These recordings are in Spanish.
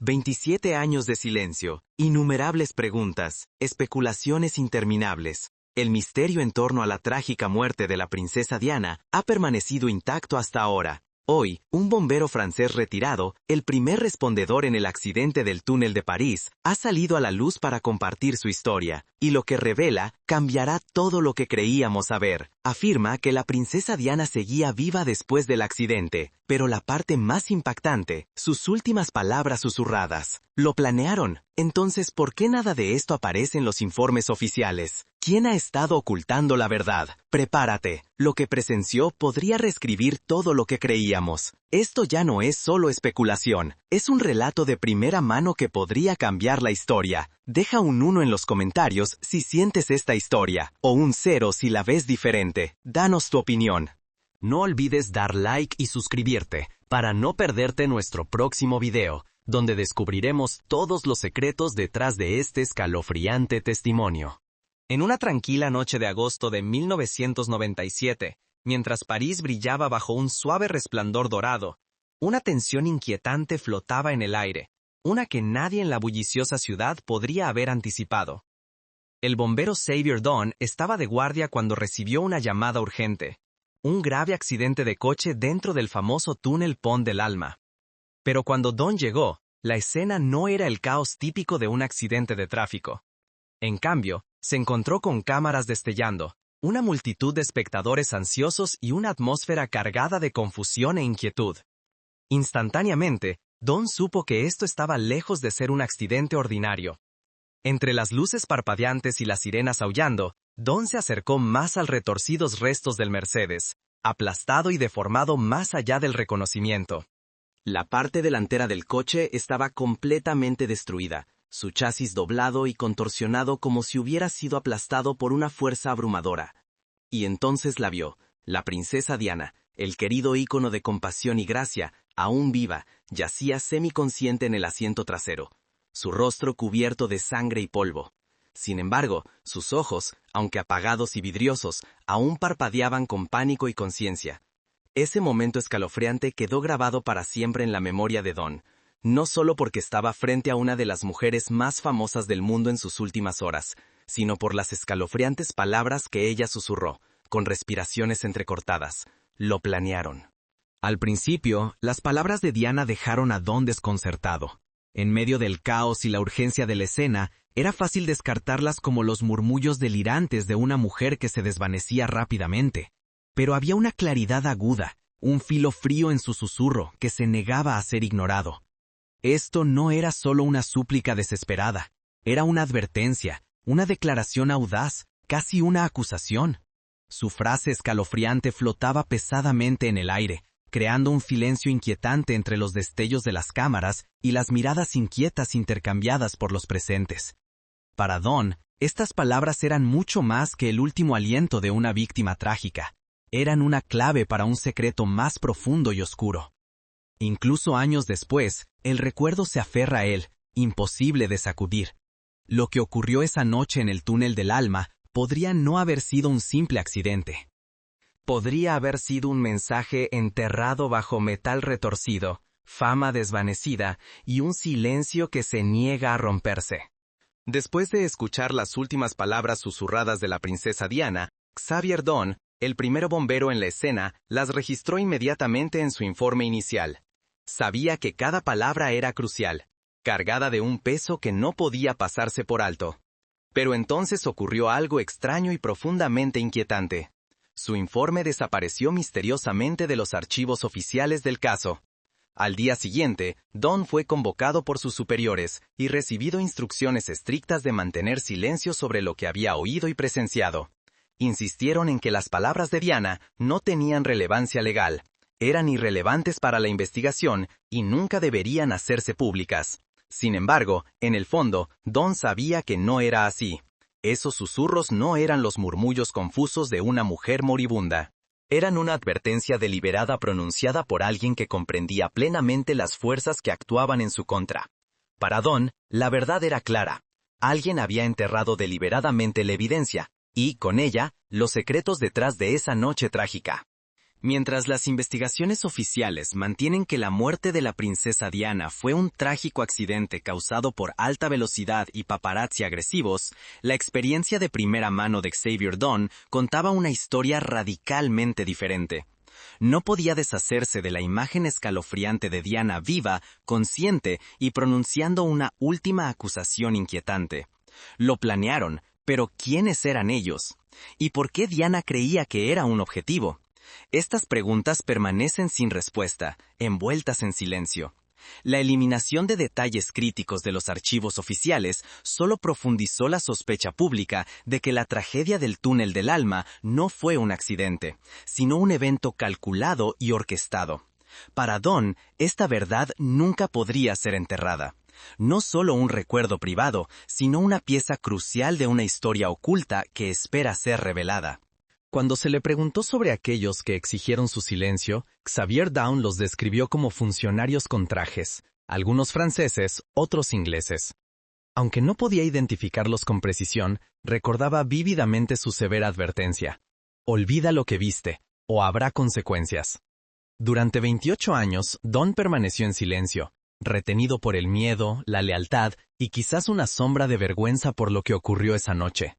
27 años de silencio, innumerables preguntas, especulaciones interminables. El misterio en torno a la trágica muerte de la princesa Diana ha permanecido intacto hasta ahora. Hoy, un bombero francés retirado, el primer respondedor en el accidente del túnel de París, ha salido a la luz para compartir su historia, y lo que revela cambiará todo lo que creíamos saber. Afirma que la princesa Diana seguía viva después del accidente, pero la parte más impactante, sus últimas palabras susurradas. ¿Lo planearon? Entonces, ¿por qué nada de esto aparece en los informes oficiales? ¿Quién ha estado ocultando la verdad? Prepárate. Lo que presenció podría reescribir todo lo que creíamos. Esto ya no es solo especulación, es un relato de primera mano que podría cambiar la historia. Deja un 1 en los comentarios si sientes esta historia, o un 0 si la ves diferente. Danos tu opinión. No olvides dar like y suscribirte, para no perderte nuestro próximo video, donde descubriremos todos los secretos detrás de este escalofriante testimonio. En una tranquila noche de agosto de 1997, mientras París brillaba bajo un suave resplandor dorado, una tensión inquietante flotaba en el aire, una que nadie en la bulliciosa ciudad podría haber anticipado. El bombero Xavier Dawn estaba de guardia cuando recibió una llamada urgente, un grave accidente de coche dentro del famoso túnel Pont del Alma. Pero cuando Dawn llegó, la escena no era el caos típico de un accidente de tráfico. En cambio, se encontró con cámaras destellando, una multitud de espectadores ansiosos y una atmósfera cargada de confusión e inquietud. Instantáneamente, Dawn supo que esto estaba lejos de ser un accidente ordinario. Entre las luces parpadeantes y las sirenas aullando, Dawn se acercó más al retorcidos restos del Mercedes, aplastado y deformado más allá del reconocimiento. La parte delantera del coche estaba completamente destruida, su chasis doblado y contorsionado como si hubiera sido aplastado por una fuerza abrumadora. Y entonces la vio, la princesa Diana, el querido ícono de compasión y gracia, aún viva, yacía semiconsciente en el asiento trasero, su rostro cubierto de sangre y polvo. Sin embargo, sus ojos, aunque apagados y vidriosos, aún parpadeaban con pánico y conciencia. Ese momento escalofriante quedó grabado para siempre en la memoria de Dawn, no solo porque estaba frente a una de las mujeres más famosas del mundo en sus últimas horas, sino por las escalofriantes palabras que ella susurró, con respiraciones entrecortadas. Lo planearon. Al principio, las palabras de Diana dejaron a Dawn desconcertado. En medio del caos y la urgencia de la escena, era fácil descartarlas como los murmullos delirantes de una mujer que se desvanecía rápidamente. Pero había una claridad aguda, un filo frío en su susurro que se negaba a ser ignorado. Esto no era solo una súplica desesperada, era una advertencia, una declaración audaz, casi una acusación. Su frase escalofriante flotaba pesadamente en el aire, creando un silencio inquietante entre los destellos de las cámaras y las miradas inquietas intercambiadas por los presentes. Para Dawn, estas palabras eran mucho más que el último aliento de una víctima trágica. Eran una clave para un secreto más profundo y oscuro. Incluso años después, el recuerdo se aferra a él, imposible de sacudir. Lo que ocurrió esa noche en el túnel del alma podría no haber sido un simple accidente. Podría haber sido un mensaje enterrado bajo metal retorcido, fama desvanecida y un silencio que se niega a romperse. Después de escuchar las últimas palabras susurradas de la princesa Diana, Xavier Dawn, el primer bombero en la escena, las registró inmediatamente en su informe inicial. Sabía que cada palabra era crucial, cargada de un peso que no podía pasarse por alto. Pero entonces ocurrió algo extraño y profundamente inquietante. Su informe desapareció misteriosamente de los archivos oficiales del caso. Al día siguiente, Dawn fue convocado por sus superiores y recibido instrucciones estrictas de mantener silencio sobre lo que había oído y presenciado. Insistieron en que las palabras de Diana no tenían relevancia legal, eran irrelevantes para la investigación y nunca deberían hacerse públicas. Sin embargo, en el fondo, Dawn sabía que no era así. Esos susurros no eran los murmullos confusos de una mujer moribunda. Eran una advertencia deliberada pronunciada por alguien que comprendía plenamente las fuerzas que actuaban en su contra. Para Dawn, la verdad era clara. Alguien había enterrado deliberadamente la evidencia, y, con ella, los secretos detrás de esa noche trágica. Mientras las investigaciones oficiales mantienen que la muerte de la princesa Diana fue un trágico accidente causado por alta velocidad y paparazzi agresivos, la experiencia de primera mano de Xavier Doan contaba una historia radicalmente diferente. No podía deshacerse de la imagen escalofriante de Diana viva, consciente y pronunciando una última acusación inquietante. Lo planearon, pero ¿quiénes eran ellos? ¿Y por qué Diana creía que era un objetivo? Estas preguntas permanecen sin respuesta, envueltas en silencio. La eliminación de detalles críticos de los archivos oficiales solo profundizó la sospecha pública de que la tragedia del túnel del alma no fue un accidente, sino un evento calculado y orquestado. Para Doan, esta verdad nunca podría ser enterrada. No solo un recuerdo privado, sino una pieza crucial de una historia oculta que espera ser revelada. Cuando se le preguntó sobre aquellos que exigieron su silencio, Xavier Doan los describió como funcionarios con trajes, algunos franceses, otros ingleses. Aunque no podía identificarlos con precisión, recordaba vívidamente su severa advertencia: «Olvida lo que viste, o habrá consecuencias». Durante 28 años, Doan permaneció en silencio, retenido por el miedo, la lealtad y quizás una sombra de vergüenza por lo que ocurrió esa noche.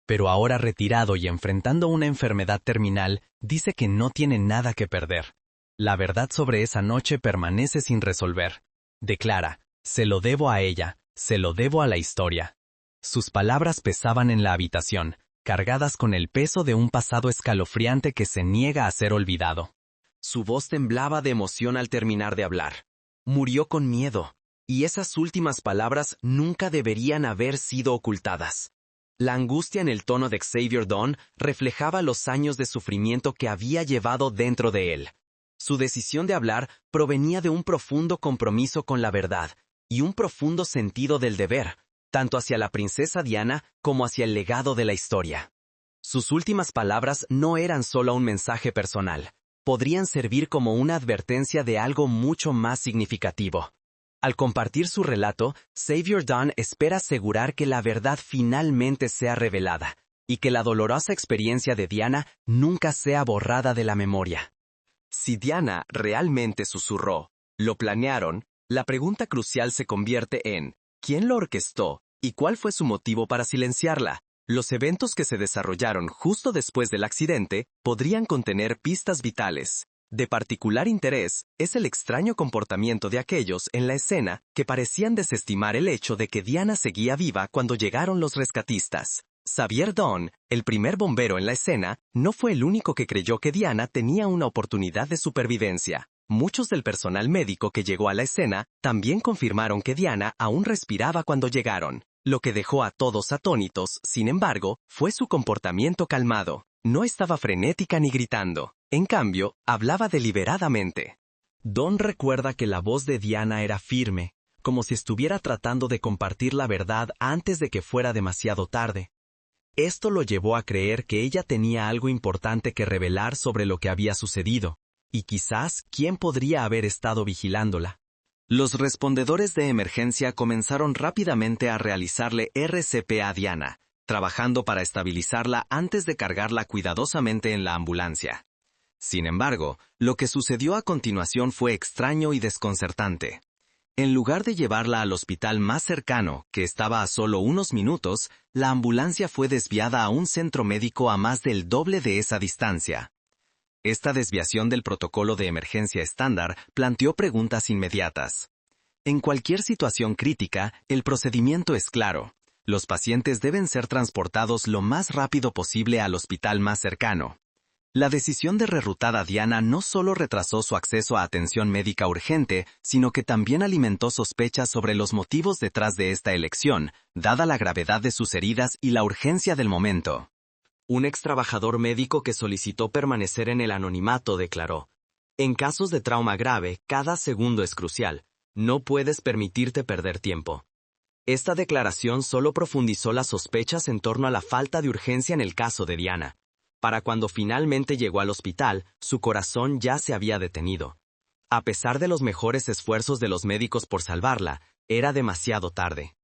Pero ahora retirado y enfrentando una enfermedad terminal, dice que no tiene nada que perder. La verdad sobre esa noche permanece sin resolver. Declara: «Se lo debo a ella, se lo debo a la historia». Sus palabras pesaban en la habitación, cargadas con el peso de un pasado escalofriante que se niega a ser olvidado. Su voz temblaba de emoción al terminar de hablar. Murió con miedo, y esas últimas palabras nunca deberían haber sido ocultadas. La angustia en el tono de Xavier Doan reflejaba los años de sufrimiento que había llevado dentro de él. Su decisión de hablar provenía de un profundo compromiso con la verdad y un profundo sentido del deber, tanto hacia la princesa Diana como hacia el legado de la historia. Sus últimas palabras no eran solo un mensaje personal, podrían servir como una advertencia de algo mucho más significativo. Al compartir su relato, Xavier Doan espera asegurar que la verdad finalmente sea revelada, y que la dolorosa experiencia de Diana nunca sea borrada de la memoria. Si Diana realmente susurró, lo planearon, la pregunta crucial se convierte en ¿quién lo orquestó y cuál fue su motivo para silenciarla? Los eventos que se desarrollaron justo después del accidente podrían contener pistas vitales. De particular interés es el extraño comportamiento de aquellos en la escena que parecían desestimar el hecho de que Diana seguía viva cuando llegaron los rescatistas. Xavier Doan, el primer bombero en la escena, no fue el único que creyó que Diana tenía una oportunidad de supervivencia. Muchos del personal médico que llegó a la escena también confirmaron que Diana aún respiraba cuando llegaron. Lo que dejó a todos atónitos, sin embargo, fue su comportamiento calmado. No estaba frenética ni gritando. En cambio, hablaba deliberadamente. Doan recuerda que la voz de Diana era firme, como si estuviera tratando de compartir la verdad antes de que fuera demasiado tarde. Esto lo llevó a creer que ella tenía algo importante que revelar sobre lo que había sucedido, y quizás quién podría haber estado vigilándola. Los respondedores de emergencia comenzaron rápidamente a realizarle RCP a Diana, trabajando para estabilizarla antes de cargarla cuidadosamente en la ambulancia. Sin embargo, lo que sucedió a continuación fue extraño y desconcertante. En lugar de llevarla al hospital más cercano, que estaba a solo unos minutos, la ambulancia fue desviada a un centro médico a más del doble de esa distancia. Esta desviación del protocolo de emergencia estándar planteó preguntas inmediatas. En cualquier situación crítica, el procedimiento es claro. Los pacientes deben ser transportados lo más rápido posible al hospital más cercano. La decisión de rerutar a Diana no solo retrasó su acceso a atención médica urgente, sino que también alimentó sospechas sobre los motivos detrás de esta elección, dada la gravedad de sus heridas y la urgencia del momento. Un ex trabajador médico que solicitó permanecer en el anonimato declaró: «En casos de trauma grave, cada segundo es crucial. No puedes permitirte perder tiempo». Esta declaración solo profundizó las sospechas en torno a la falta de urgencia en el caso de Diana. Para cuando finalmente llegó al hospital, su corazón ya se había detenido. A pesar de los mejores esfuerzos de los médicos por salvarla, era demasiado tarde.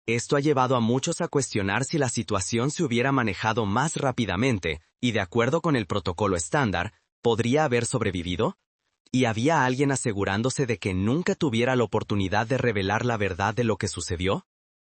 Esto ha llevado a muchos a cuestionar si la situación se hubiera manejado más rápidamente y de acuerdo con el protocolo estándar, ¿Podría haber sobrevivido? ¿Y había alguien asegurándose de que nunca tuviera la oportunidad de revelar la verdad de lo que sucedió?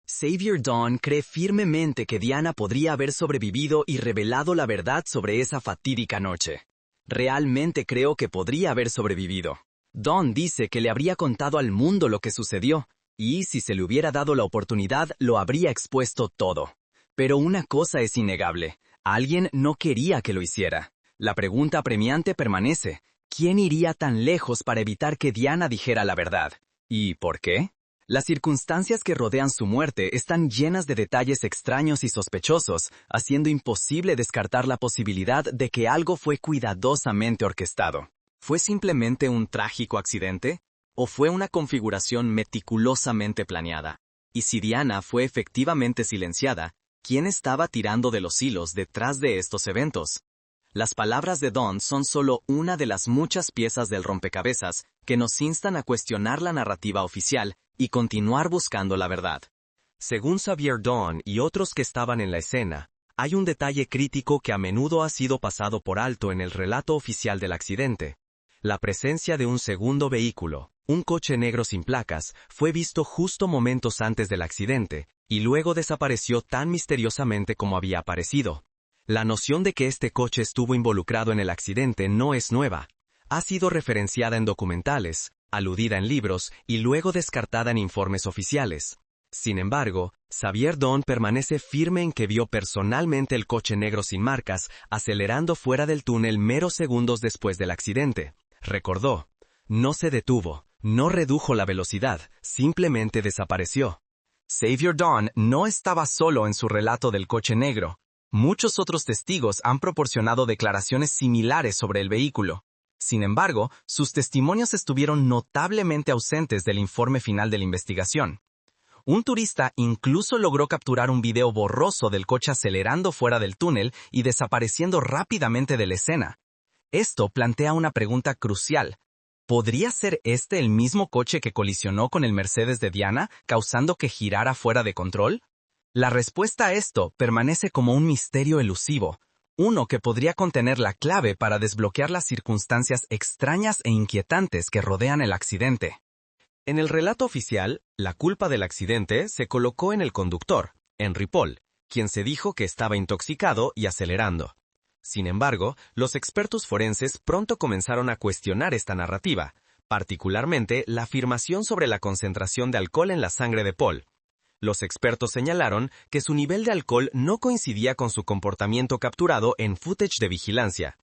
Xavier Dawn cree firmemente que Diana podría haber sobrevivido y revelado la verdad sobre esa fatídica noche. Realmente creo que podría haber sobrevivido. Dawn dice que le habría contado al mundo lo que sucedió, y si se le hubiera dado la oportunidad, lo habría expuesto todo. Pero una cosa es innegable, alguien no quería que lo hiciera. La pregunta apremiante permanece, ¿quién iría tan lejos para evitar que Diana dijera la verdad? ¿Y por qué? Las circunstancias que rodean su muerte están llenas de detalles extraños y sospechosos, haciendo imposible descartar la posibilidad de que algo fue cuidadosamente orquestado. ¿Fue simplemente un trágico accidente? ¿O fue una configuración meticulosamente planeada? Y si Diana fue efectivamente silenciada, ¿quién estaba tirando de los hilos detrás de estos eventos? Las palabras de Dawn son solo una de las muchas piezas del rompecabezas que nos instan a cuestionar la narrativa oficial y continuar buscando la verdad. Según Xavier Dawn y otros que estaban en la escena, hay un detalle crítico que a menudo ha sido pasado por alto en el relato oficial del accidente. La presencia de un segundo vehículo, un coche negro sin placas, fue visto justo momentos antes del accidente, y luego desapareció tan misteriosamente como había aparecido. La noción de que este coche estuvo involucrado en el accidente no es nueva. Ha sido referenciada en documentales, aludida en libros y luego descartada en informes oficiales. Sin embargo, Xavier Dawn permanece firme en que vio personalmente el coche negro sin marcas acelerando fuera del túnel meros segundos después del accidente. Recordó, no se detuvo, no redujo la velocidad, simplemente desapareció. Xavier Dawn no estaba solo en su relato del coche negro. Muchos otros testigos han proporcionado declaraciones similares sobre el vehículo. Sin embargo, sus testimonios estuvieron notablemente ausentes del informe final de la investigación. Un turista incluso logró capturar un video borroso del coche acelerando fuera del túnel y desapareciendo rápidamente de la escena. Esto plantea una pregunta crucial. ¿Podría ser este el mismo coche que colisionó con el Mercedes de Diana, causando que girara fuera de control? La respuesta a esto permanece como un misterio elusivo, uno que podría contener la clave para desbloquear las circunstancias extrañas e inquietantes que rodean el accidente. En el relato oficial, la culpa del accidente se colocó en el conductor, Henry Paul, quien se dijo que estaba intoxicado y acelerando. Sin embargo, los expertos forenses pronto comenzaron a cuestionar esta narrativa, particularmente la afirmación sobre la concentración de alcohol en la sangre de Paul. Los expertos señalaron que su nivel de alcohol no coincidía con su comportamiento capturado en footage de vigilancia.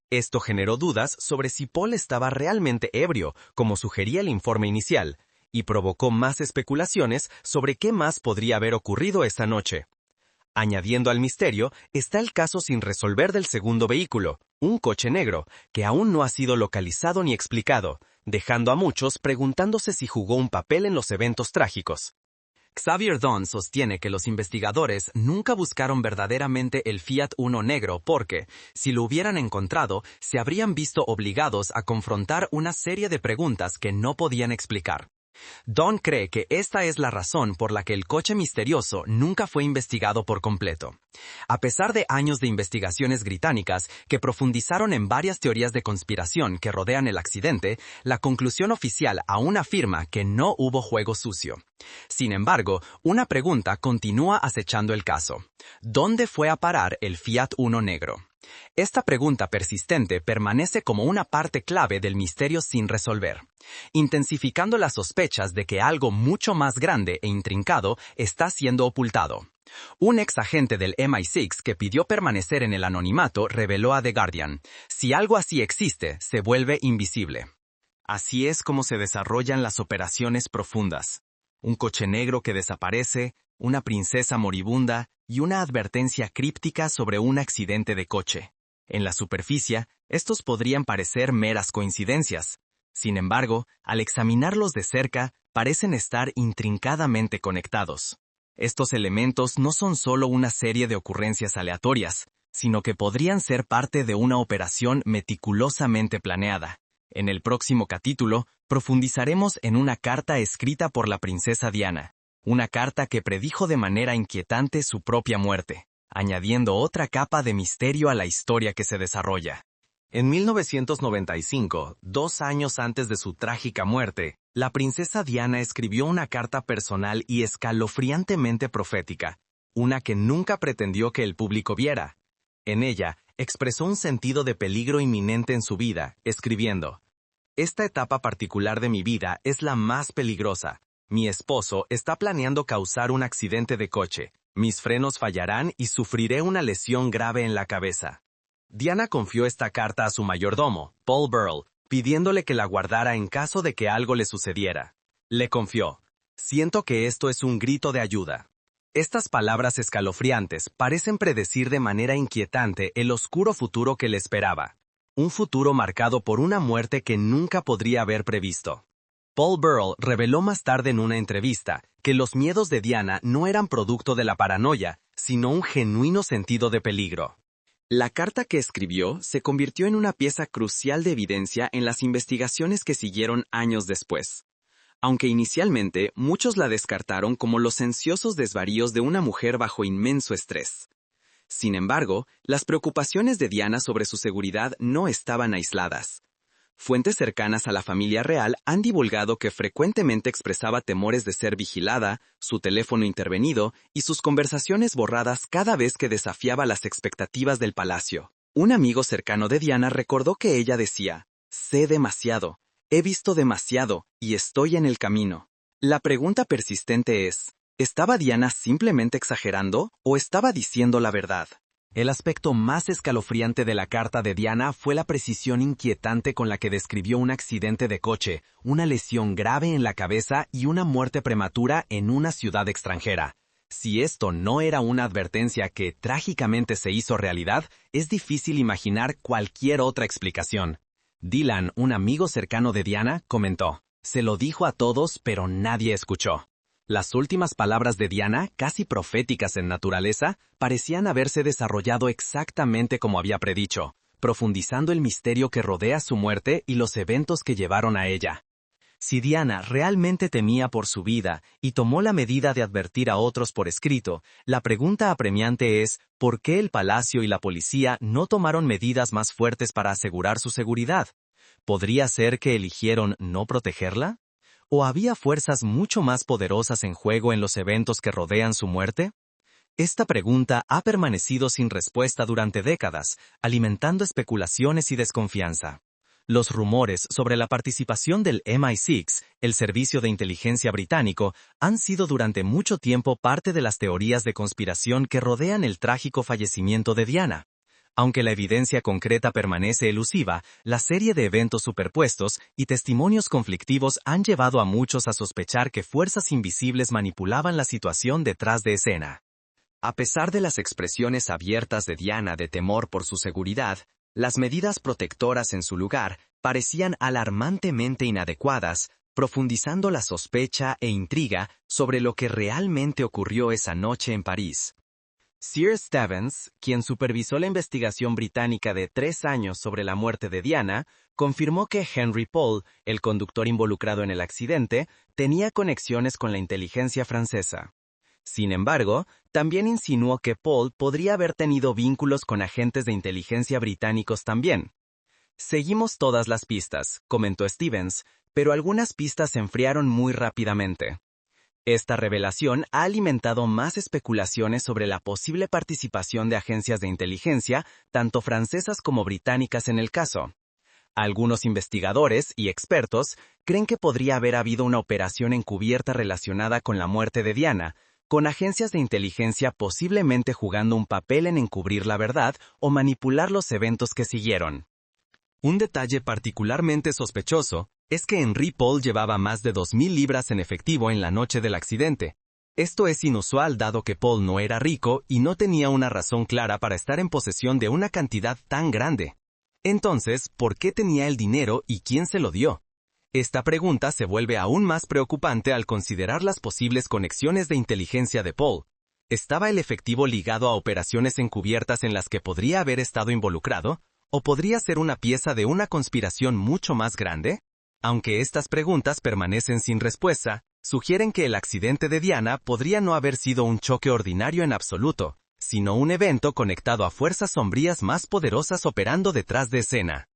Esto generó dudas sobre si Paul estaba realmente ebrio, como sugería el informe inicial, y provocó más especulaciones sobre qué más podría haber ocurrido esa noche. Añadiendo al misterio, está el caso sin resolver del segundo vehículo, un coche negro, que aún no ha sido localizado ni explicado, dejando a muchos preguntándose si jugó un papel en los eventos trágicos. Xavier Dawn sostiene que los investigadores nunca buscaron verdaderamente el Fiat Uno negro porque, si lo hubieran encontrado, se habrían visto obligados a confrontar una serie de preguntas que no podían explicar. Dawn cree que esta es la razón por la que el coche misterioso nunca fue investigado por completo. A pesar de años de investigaciones británicas que profundizaron en varias teorías de conspiración que rodean el accidente, la conclusión oficial aún afirma que no hubo juego sucio. Sin embargo, una pregunta continúa acechando el caso. ¿Dónde fue a parar el Fiat Uno negro? Esta pregunta persistente permanece como una parte clave del misterio sin resolver, intensificando las sospechas de que algo mucho más grande e intrincado está siendo ocultado. Un ex agente del MI6 que pidió permanecer en el anonimato reveló a The Guardian: si algo así existe, se vuelve invisible. Así es como se desarrollan las operaciones profundas. Un coche negro que desaparece, una princesa moribunda y una advertencia críptica sobre un accidente de coche. En la superficie, estos podrían parecer meras coincidencias. Sin embargo, al examinarlos de cerca, parecen estar intrincadamente conectados. Estos elementos no son solo una serie de ocurrencias aleatorias, sino que podrían ser parte de una operación meticulosamente planeada. En el próximo capítulo, profundizaremos en una carta escrita por la princesa Diana. Una carta que predijo de manera inquietante su propia muerte, añadiendo otra capa de misterio a la historia que se desarrolla. En 1995, 2 años antes de su trágica muerte, la princesa Diana escribió una carta personal y escalofriantemente profética, una que nunca pretendió que el público viera. En ella, expresó un sentido de peligro inminente en su vida, escribiendo: «Esta etapa particular de mi vida es la más peligrosa. Mi esposo está planeando causar un accidente de coche. Mis frenos fallarán y sufriré una lesión grave en la cabeza». Diana confió esta carta a su mayordomo, Paul Burrell, pidiéndole que la guardara en caso de que algo le sucediera. Le confió: «Siento que esto es un grito de ayuda». Estas palabras escalofriantes parecen predecir de manera inquietante el oscuro futuro que le esperaba. Un futuro marcado por una muerte que nunca podría haber previsto. Paul Burrell reveló más tarde en una entrevista que los miedos de Diana no eran producto de la paranoia, sino un genuino sentido de peligro. La carta que escribió se convirtió en una pieza crucial de evidencia en las investigaciones que siguieron años después. Aunque inicialmente muchos la descartaron como los ansiosos desvaríos de una mujer bajo inmenso estrés. Sin embargo, las preocupaciones de Diana sobre su seguridad no estaban aisladas. Fuentes cercanas a la familia real han divulgado que frecuentemente expresaba temores de ser vigilada, su teléfono intervenido y sus conversaciones borradas cada vez que desafiaba las expectativas del palacio. Un amigo cercano de Diana recordó que ella decía: «Sé demasiado, he visto demasiado y estoy en el camino». La pregunta persistente es: ¿estaba Diana simplemente exagerando o estaba diciendo la verdad? El aspecto más escalofriante de la carta de Diana fue la precisión inquietante con la que describió un accidente de coche, una lesión grave en la cabeza y una muerte prematura en una ciudad extranjera. Si esto no era una advertencia que trágicamente se hizo realidad, es difícil imaginar cualquier otra explicación. Dylan, un amigo cercano de Diana, comentó: «Se lo dijo a todos, pero nadie escuchó». Las últimas palabras de Diana, casi proféticas en naturaleza, parecían haberse desarrollado exactamente como había predicho, profundizando el misterio que rodea su muerte y los eventos que llevaron a ella. Si Diana realmente temía por su vida y tomó la medida de advertir a otros por escrito, la pregunta apremiante es: ¿por qué el palacio y la policía no tomaron medidas más fuertes para asegurar su seguridad? ¿Podría ser que eligieron no protegerla? ¿O había fuerzas mucho más poderosas en juego en los eventos que rodean su muerte? Esta pregunta ha permanecido sin respuesta durante décadas, alimentando especulaciones y desconfianza. Los rumores sobre la participación del MI6, el servicio de inteligencia británico, han sido durante mucho tiempo parte de las teorías de conspiración que rodean el trágico fallecimiento de Diana. Aunque la evidencia concreta permanece elusiva, la serie de eventos superpuestos y testimonios conflictivos han llevado a muchos a sospechar que fuerzas invisibles manipulaban la situación detrás de escena. A pesar de las expresiones abiertas de Diana de temor por su seguridad, las medidas protectoras en su lugar parecían alarmantemente inadecuadas, profundizando la sospecha e intriga sobre lo que realmente ocurrió esa noche en París. Sir Stevens, quien supervisó la investigación británica de 3 años sobre la muerte de Diana, confirmó que Henry Paul, el conductor involucrado en el accidente, tenía conexiones con la inteligencia francesa. Sin embargo, también insinuó que Paul podría haber tenido vínculos con agentes de inteligencia británicos también. «Seguimos todas las pistas», comentó Stevens, pero algunas pistas se enfriaron muy rápidamente. Esta revelación ha alimentado más especulaciones sobre la posible participación de agencias de inteligencia, tanto francesas como británicas en el caso. Algunos investigadores y expertos creen que podría haber habido una operación encubierta relacionada con la muerte de Diana, con agencias de inteligencia posiblemente jugando un papel en encubrir la verdad o manipular los eventos que siguieron. Un detalle particularmente sospechoso es que Henry Paul llevaba más de 2.000 libras en efectivo en la noche del accidente. Esto es inusual dado que Paul no era rico y no tenía una razón clara para estar en posesión de una cantidad tan grande. Entonces, ¿por qué tenía el dinero y quién se lo dio? Esta pregunta se vuelve aún más preocupante al considerar las posibles conexiones de inteligencia de Paul. ¿Estaba el efectivo ligado a operaciones encubiertas en las que podría haber estado involucrado? ¿O podría ser una pieza de una conspiración mucho más grande? Aunque estas preguntas permanecen sin respuesta, sugieren que el accidente de Diana podría no haber sido un choque ordinario en absoluto, sino un evento conectado a fuerzas sombrías más poderosas operando detrás de escena.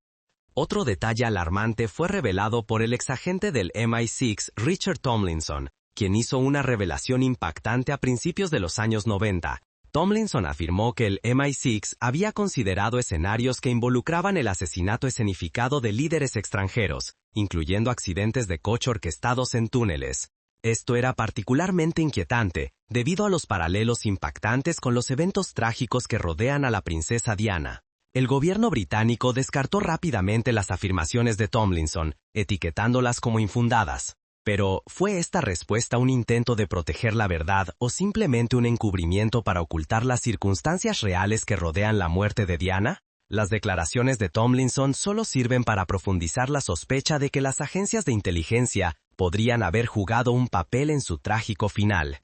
Otro detalle alarmante fue revelado por el exagente del MI6, Richard Tomlinson, quien hizo una revelación impactante a principios de los años 90. Tomlinson afirmó que el MI6 había considerado escenarios que involucraban el asesinato escenificado de líderes extranjeros, incluyendo accidentes de coche orquestados en túneles. Esto era particularmente inquietante, debido a los paralelos impactantes con los eventos trágicos que rodean a la princesa Diana. El gobierno británico descartó rápidamente las afirmaciones de Tomlinson, etiquetándolas como infundadas. Pero, ¿fue esta respuesta un intento de proteger la verdad o simplemente un encubrimiento para ocultar las circunstancias reales que rodean la muerte de Diana? Las declaraciones de Tomlinson solo sirven para profundizar la sospecha de que las agencias de inteligencia podrían haber jugado un papel en su trágico final.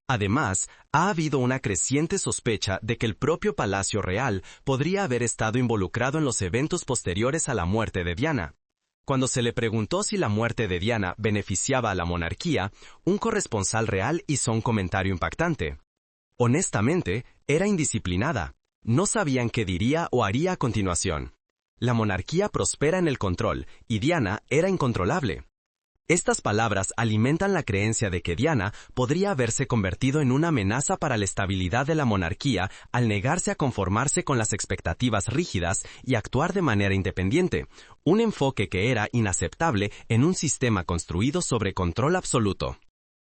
Además, ha habido una creciente sospecha de que el propio Palacio Real podría haber estado involucrado en los eventos posteriores a la muerte de Diana. Cuando se le preguntó si la muerte de Diana beneficiaba a la monarquía, un corresponsal real hizo un comentario impactante. Honestamente, era indisciplinada. No sabían qué diría o haría a continuación. La monarquía prospera en el control, y Diana era incontrolable. Estas palabras alimentan la creencia de que Diana podría haberse convertido en una amenaza para la estabilidad de la monarquía al negarse a conformarse con las expectativas rígidas y actuar de manera independiente, un enfoque que era inaceptable en un sistema construido sobre control absoluto.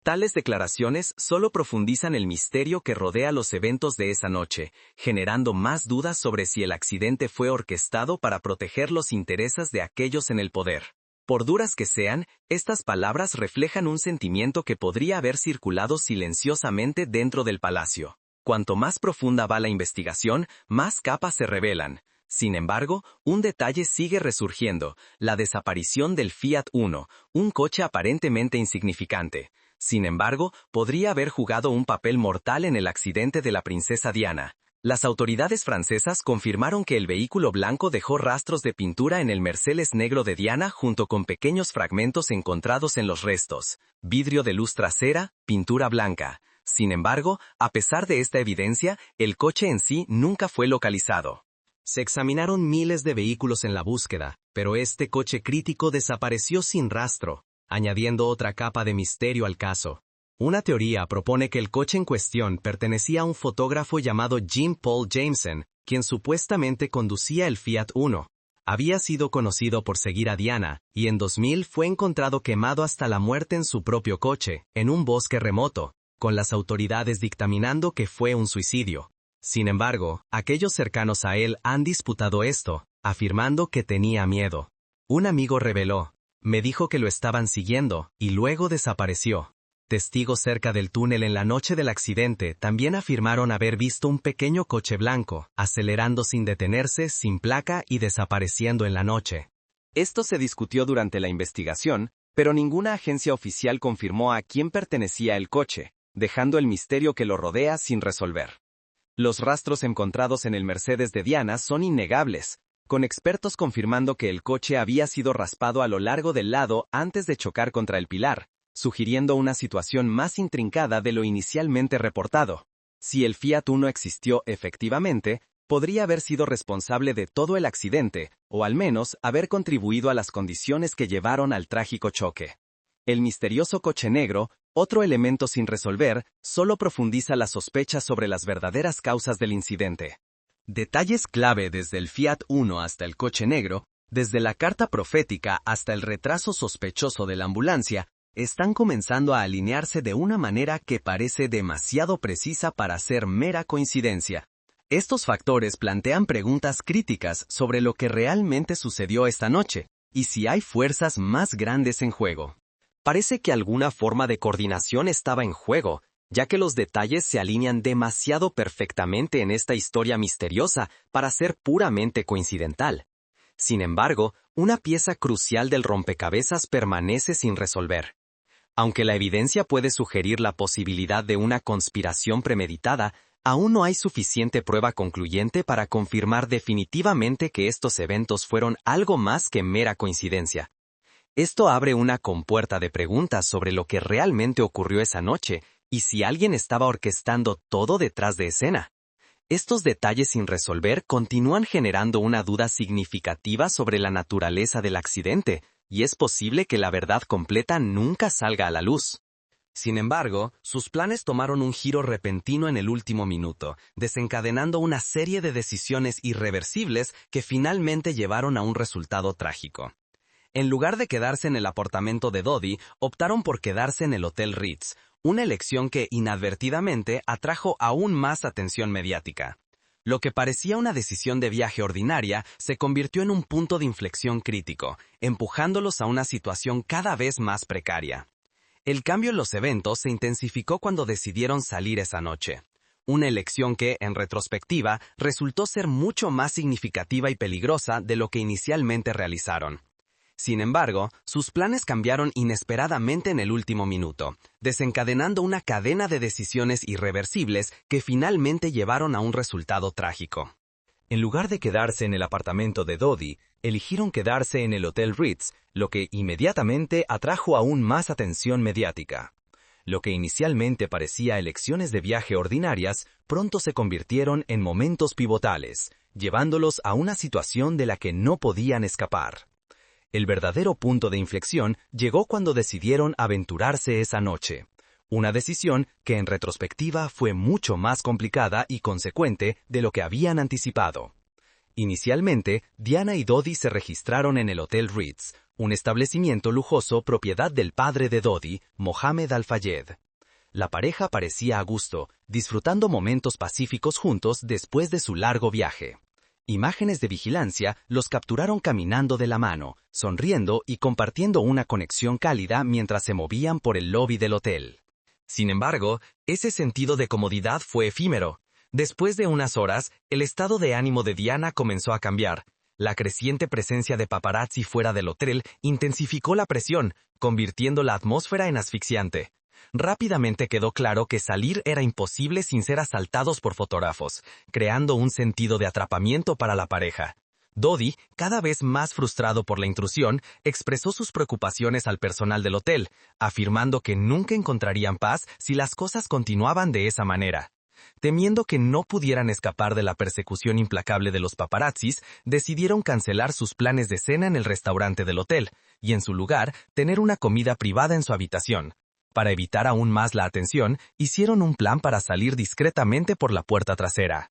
Tales declaraciones solo profundizan el misterio que rodea los eventos de esa noche, generando más dudas sobre si el accidente fue orquestado para proteger los intereses de aquellos en el poder. Por duras que sean, estas palabras reflejan un sentimiento que podría haber circulado silenciosamente dentro del palacio. Cuanto más profunda va la investigación, más capas se revelan. Sin embargo, un detalle sigue resurgiendo: la desaparición del Fiat Uno, un coche aparentemente insignificante. Sin embargo, podría haber jugado un papel mortal en el accidente de la princesa Diana. Las autoridades francesas confirmaron que el vehículo blanco dejó rastros de pintura en el Mercedes negro de Diana junto con pequeños fragmentos encontrados en los restos, vidrio de luz trasera, pintura blanca. Sin embargo, a pesar de esta evidencia, el coche en sí nunca fue localizado. Se examinaron miles de vehículos en la búsqueda, pero este coche crítico desapareció sin rastro, añadiendo otra capa de misterio al caso. Una teoría propone que el coche en cuestión pertenecía a un fotógrafo llamado Jim Paul Jameson, quien supuestamente conducía el Fiat Uno. Había sido conocido por seguir a Diana, y en 2000 fue encontrado quemado hasta la muerte en su propio coche, en un bosque remoto, con las autoridades dictaminando que fue un suicidio. Sin embargo, aquellos cercanos a él han disputado esto, afirmando que tenía miedo. Un amigo reveló: "Me dijo que lo estaban siguiendo, y luego desapareció". Testigos cerca del túnel en la noche del accidente también afirmaron haber visto un pequeño coche blanco, acelerando sin detenerse, sin placa y desapareciendo en la noche. Esto se discutió durante la investigación, pero ninguna agencia oficial confirmó a quién pertenecía el coche, dejando el misterio que lo rodea sin resolver. Los rastros encontrados en el Mercedes de Diana son innegables, con expertos confirmando que el coche había sido raspado a lo largo del lado antes de chocar contra el pilar, sugiriendo una situación más intrincada de lo inicialmente reportado. Si el Fiat Uno existió efectivamente, podría haber sido responsable de todo el accidente, o al menos haber contribuido a las condiciones que llevaron al trágico choque. El misterioso coche negro, otro elemento sin resolver, solo profundiza la sospecha sobre las verdaderas causas del incidente. Detalles clave desde el Fiat Uno hasta el coche negro, desde la carta profética hasta el retraso sospechoso de la ambulancia, están comenzando a alinearse de una manera que parece demasiado precisa para ser mera coincidencia. Estos factores plantean preguntas críticas sobre lo que realmente sucedió esta noche, y si hay fuerzas más grandes en juego. Parece que alguna forma de coordinación estaba en juego, ya que los detalles se alinean demasiado perfectamente en esta historia misteriosa para ser puramente coincidental. Sin embargo, una pieza crucial del rompecabezas permanece sin resolver. Aunque la evidencia puede sugerir la posibilidad de una conspiración premeditada, aún no hay suficiente prueba concluyente para confirmar definitivamente que estos eventos fueron algo más que mera coincidencia. Esto abre una compuerta de preguntas sobre lo que realmente ocurrió esa noche y si alguien estaba orquestando todo detrás de escena. Estos detalles sin resolver continúan generando una duda significativa sobre la naturaleza del accidente, y es posible que la verdad completa nunca salga a la luz. Sin embargo, sus planes tomaron un giro repentino en el último minuto, desencadenando una serie de decisiones irreversibles que finalmente llevaron a un resultado trágico. En lugar de quedarse en el apartamento de Dodi, optaron por quedarse en el Hotel Ritz, una elección que inadvertidamente atrajo aún más atención mediática. Lo que parecía una decisión de viaje ordinaria se convirtió en un punto de inflexión crítico, empujándolos a una situación cada vez más precaria. El cambio en los eventos se intensificó cuando decidieron salir esa noche. Una elección que, en retrospectiva, resultó ser mucho más significativa y peligrosa de lo que inicialmente realizaron. Sin embargo, sus planes cambiaron inesperadamente en el último minuto, desencadenando una cadena de decisiones irreversibles que finalmente llevaron a un resultado trágico. En lugar de quedarse en el apartamento de Dodi, eligieron quedarse en el Hotel Ritz, lo que inmediatamente atrajo aún más atención mediática. Lo que inicialmente parecía elecciones de viaje ordinarias, pronto se convirtieron en momentos pivotales, llevándolos a una situación de la que no podían escapar. El verdadero punto de inflexión llegó cuando decidieron aventurarse esa noche. Una decisión que en retrospectiva fue mucho más complicada y consecuente de lo que habían anticipado. Inicialmente, Diana y Dodi se registraron en el Hotel Ritz, un establecimiento lujoso propiedad del padre de Dodi, Mohamed Al-Fayed. La pareja parecía a gusto, disfrutando momentos pacíficos juntos después de su largo viaje. Imágenes de vigilancia los capturaron caminando de la mano, sonriendo y compartiendo una conexión cálida mientras se movían por el lobby del hotel. Sin embargo, ese sentido de comodidad fue efímero. Después de unas horas, el estado de ánimo de Diana comenzó a cambiar. La creciente presencia de paparazzi fuera del hotel intensificó la presión, convirtiendo la atmósfera en asfixiante. Rápidamente quedó claro que salir era imposible sin ser asaltados por fotógrafos, creando un sentido de atrapamiento para la pareja. Dodi, cada vez más frustrado por la intrusión, expresó sus preocupaciones al personal del hotel, afirmando que nunca encontrarían paz si las cosas continuaban de esa manera. Temiendo que no pudieran escapar de la persecución implacable de los paparazzis, decidieron cancelar sus planes de cena en el restaurante del hotel, y en su lugar, tener una comida privada en su habitación. Para evitar aún más la atención, hicieron un plan para salir discretamente por la puerta trasera.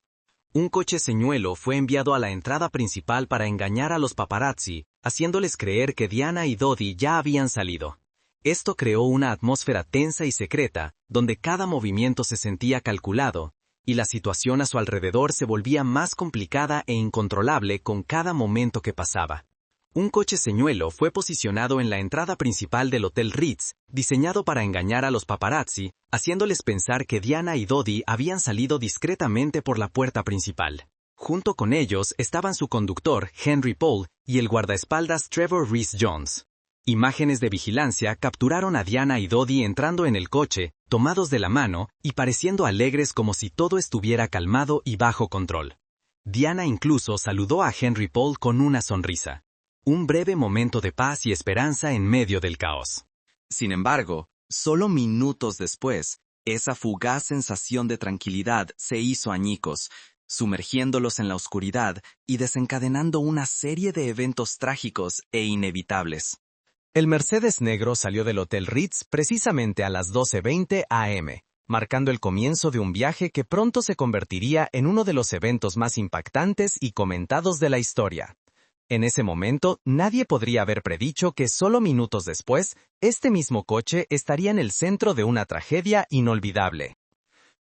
Un coche señuelo fue enviado a la entrada principal para engañar a los paparazzi, haciéndoles creer que Diana y Dodi ya habían salido. Esto creó una atmósfera tensa y secreta, donde cada movimiento se sentía calculado, y la situación a su alrededor se volvía más complicada e incontrolable con cada momento que pasaba. Un coche señuelo fue posicionado en la entrada principal del Hotel Ritz, diseñado para engañar a los paparazzi, haciéndoles pensar que Diana y Dodi habían salido discretamente por la puerta principal. Junto con ellos estaban su conductor, Henry Paul, y el guardaespaldas Trevor Rees-Jones. Imágenes de vigilancia capturaron a Diana y Dodi entrando en el coche, tomados de la mano y pareciendo alegres como si todo estuviera calmado y bajo control. Diana incluso saludó a Henry Paul con una sonrisa. Un breve momento de paz y esperanza en medio del caos. Sin embargo, solo minutos después, esa fugaz sensación de tranquilidad se hizo añicos, sumergiéndolos en la oscuridad y desencadenando una serie de eventos trágicos e inevitables. El Mercedes negro salió del Hotel Ritz precisamente a las 12:20 am, marcando el comienzo de un viaje que pronto se convertiría en uno de los eventos más impactantes y comentados de la historia. En ese momento, nadie podría haber predicho que solo minutos después, este mismo coche estaría en el centro de una tragedia inolvidable.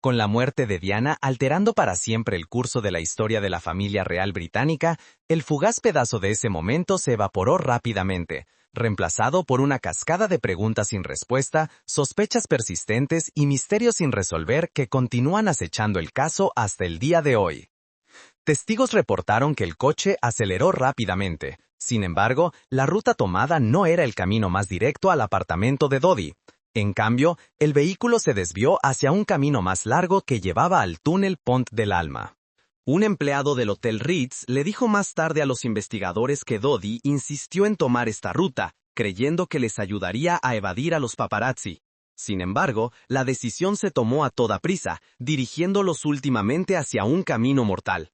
Con la muerte de Diana alterando para siempre el curso de la historia de la familia real británica, el fugaz pedazo de ese momento se evaporó rápidamente, reemplazado por una cascada de preguntas sin respuesta, sospechas persistentes y misterios sin resolver que continúan acechando el caso hasta el día de hoy. Testigos reportaron que el coche aceleró rápidamente. Sin embargo, la ruta tomada no era el camino más directo al apartamento de Dodi. En cambio, el vehículo se desvió hacia un camino más largo que llevaba al túnel Pont del Alma. Un empleado del Hotel Ritz le dijo más tarde a los investigadores que Dodi insistió en tomar esta ruta, creyendo que les ayudaría a evadir a los paparazzi. Sin embargo, la decisión se tomó a toda prisa, dirigiéndolos últimamente hacia un camino mortal.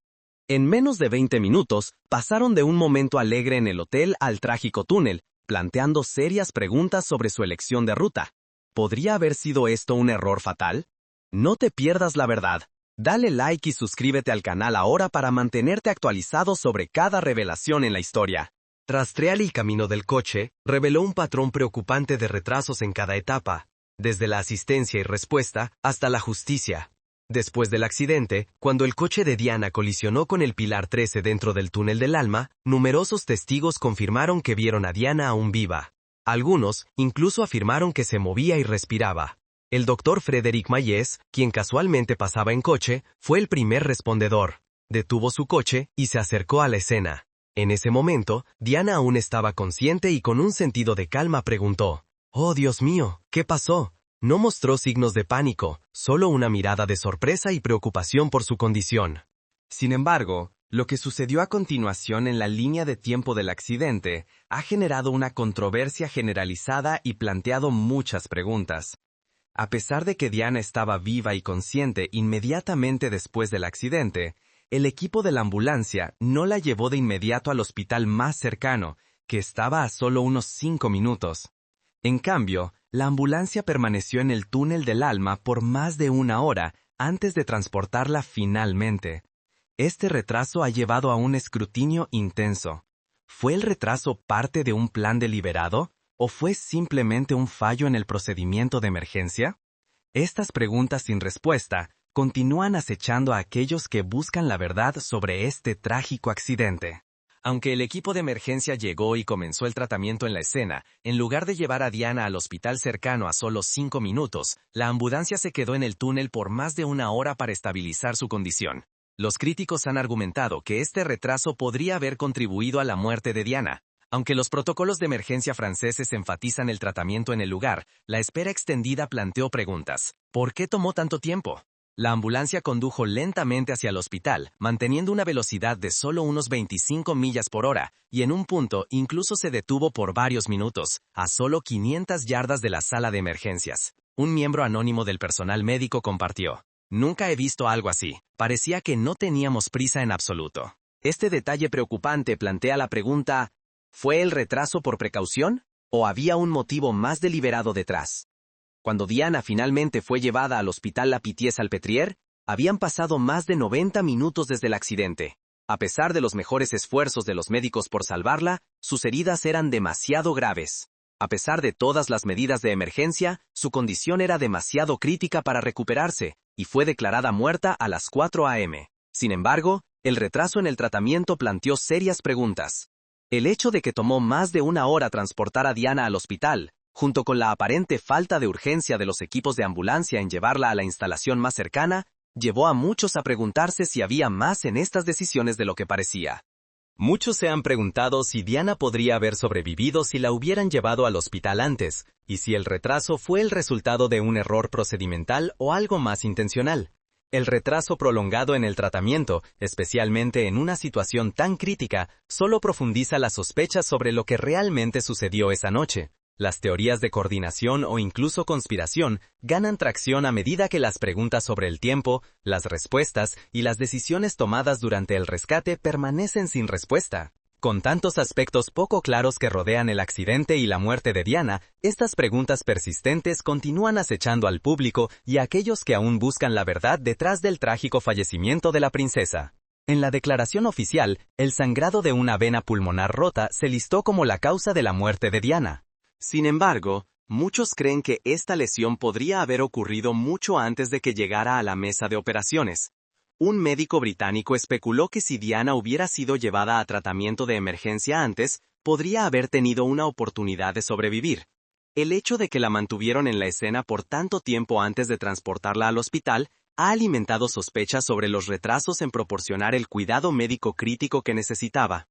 En menos de 20 minutos, pasaron de un momento alegre en el hotel al trágico túnel, planteando serias preguntas sobre su elección de ruta. ¿Podría haber sido esto un error fatal? No te pierdas la verdad. Dale like y suscríbete al canal ahora para mantenerte actualizado sobre cada revelación en la historia. Rastrear el camino del coche reveló un patrón preocupante de retrasos en cada etapa, desde la asistencia y respuesta hasta la justicia. Después del accidente, cuando el coche de Diana colisionó con el Pilar 13 dentro del túnel del alma, numerosos testigos confirmaron que vieron a Diana aún viva. Algunos incluso afirmaron que se movía y respiraba. El doctor Frédéric Mayes, quien casualmente pasaba en coche, fue el primer respondedor. Detuvo su coche y se acercó a la escena. En ese momento, Diana aún estaba consciente y con un sentido de calma preguntó: «Oh, Dios mío, ¿qué pasó?». No mostró signos de pánico, solo una mirada de sorpresa y preocupación por su condición. Sin embargo, lo que sucedió a continuación en la línea de tiempo del accidente ha generado una controversia generalizada y planteado muchas preguntas. A pesar de que Diana estaba viva y consciente inmediatamente después del accidente, el equipo de la ambulancia no la llevó de inmediato al hospital más cercano, que estaba a solo unos 5 minutos. En cambio, la ambulancia permaneció en el túnel del alma por más de 1 hora antes de transportarla finalmente. Este retraso ha llevado a un escrutinio intenso. ¿Fue el retraso parte de un plan deliberado o fue simplemente un fallo en el procedimiento de emergencia? Estas preguntas sin respuesta continúan acechando a aquellos que buscan la verdad sobre este trágico accidente. Aunque el equipo de emergencia llegó y comenzó el tratamiento en la escena, en lugar de llevar a Diana al hospital cercano a solo 5 minutos, la ambulancia se quedó en el túnel por más de 1 hora para estabilizar su condición. Los críticos han argumentado que este retraso podría haber contribuido a la muerte de Diana. Aunque los protocolos de emergencia franceses enfatizan el tratamiento en el lugar, la espera extendida planteó preguntas. ¿Por qué tomó tanto tiempo? La ambulancia condujo lentamente hacia el hospital, manteniendo una velocidad de solo unos 25 millas por hora, y en un punto incluso se detuvo por varios minutos, a solo 500 yardas de la sala de emergencias. Un miembro anónimo del personal médico compartió: «Nunca he visto algo así. Parecía que no teníamos prisa en absoluto». Este detalle preocupante plantea la pregunta: ¿fue el retraso por precaución? ¿O había un motivo más deliberado detrás? Cuando Diana finalmente fue llevada al hospital La Pitié-Salpêtrière, habían pasado más de 90 minutos desde el accidente. A pesar de los mejores esfuerzos de los médicos por salvarla, sus heridas eran demasiado graves. A pesar de todas las medidas de emergencia, su condición era demasiado crítica para recuperarse, y fue declarada muerta a las 4 a.m. Sin embargo, el retraso en el tratamiento planteó serias preguntas. El hecho de que tomó más de 1 hora transportar a Diana al hospital, junto con la aparente falta de urgencia de los equipos de ambulancia en llevarla a la instalación más cercana, llevó a muchos a preguntarse si había más en estas decisiones de lo que parecía. Muchos se han preguntado si Diana podría haber sobrevivido si la hubieran llevado al hospital antes, y si el retraso fue el resultado de un error procedimental o algo más intencional. El retraso prolongado en el tratamiento, especialmente en una situación tan crítica, solo profundiza las sospechas sobre lo que realmente sucedió esa noche. Las teorías de coordinación o incluso conspiración ganan tracción a medida que las preguntas sobre el tiempo, las respuestas y las decisiones tomadas durante el rescate permanecen sin respuesta. Con tantos aspectos poco claros que rodean el accidente y la muerte de Diana, estas preguntas persistentes continúan acechando al público y a aquellos que aún buscan la verdad detrás del trágico fallecimiento de la princesa. En la declaración oficial, el sangrado de una vena pulmonar rota se listó como la causa de la muerte de Diana. Sin embargo, muchos creen que esta lesión podría haber ocurrido mucho antes de que llegara a la mesa de operaciones. Un médico británico especuló que si Diana hubiera sido llevada a tratamiento de emergencia antes, podría haber tenido una oportunidad de sobrevivir. El hecho de que la mantuvieron en la escena por tanto tiempo antes de transportarla al hospital ha alimentado sospechas sobre los retrasos en proporcionar el cuidado médico crítico que necesitaba.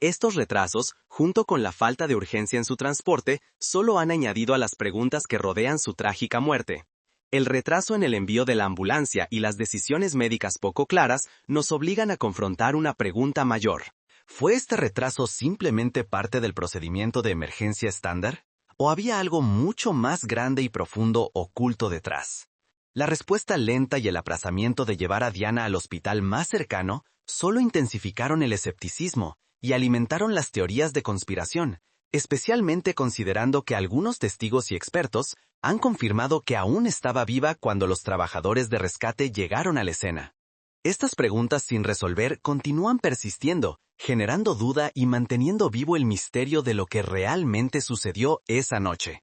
Estos retrasos, junto con la falta de urgencia en su transporte, solo han añadido a las preguntas que rodean su trágica muerte. El retraso en el envío de la ambulancia y las decisiones médicas poco claras nos obligan a confrontar una pregunta mayor. ¿Fue este retraso simplemente parte del procedimiento de emergencia estándar? ¿O había algo mucho más grande y profundo oculto detrás? La respuesta lenta y el aplazamiento de llevar a Diana al hospital más cercano solo intensificaron el escepticismo y alimentaron las teorías de conspiración, especialmente considerando que algunos testigos y expertos han confirmado que aún estaba viva cuando los trabajadores de rescate llegaron a la escena. Estas preguntas sin resolver continúan persistiendo, generando duda y manteniendo vivo el misterio de lo que realmente sucedió esa noche.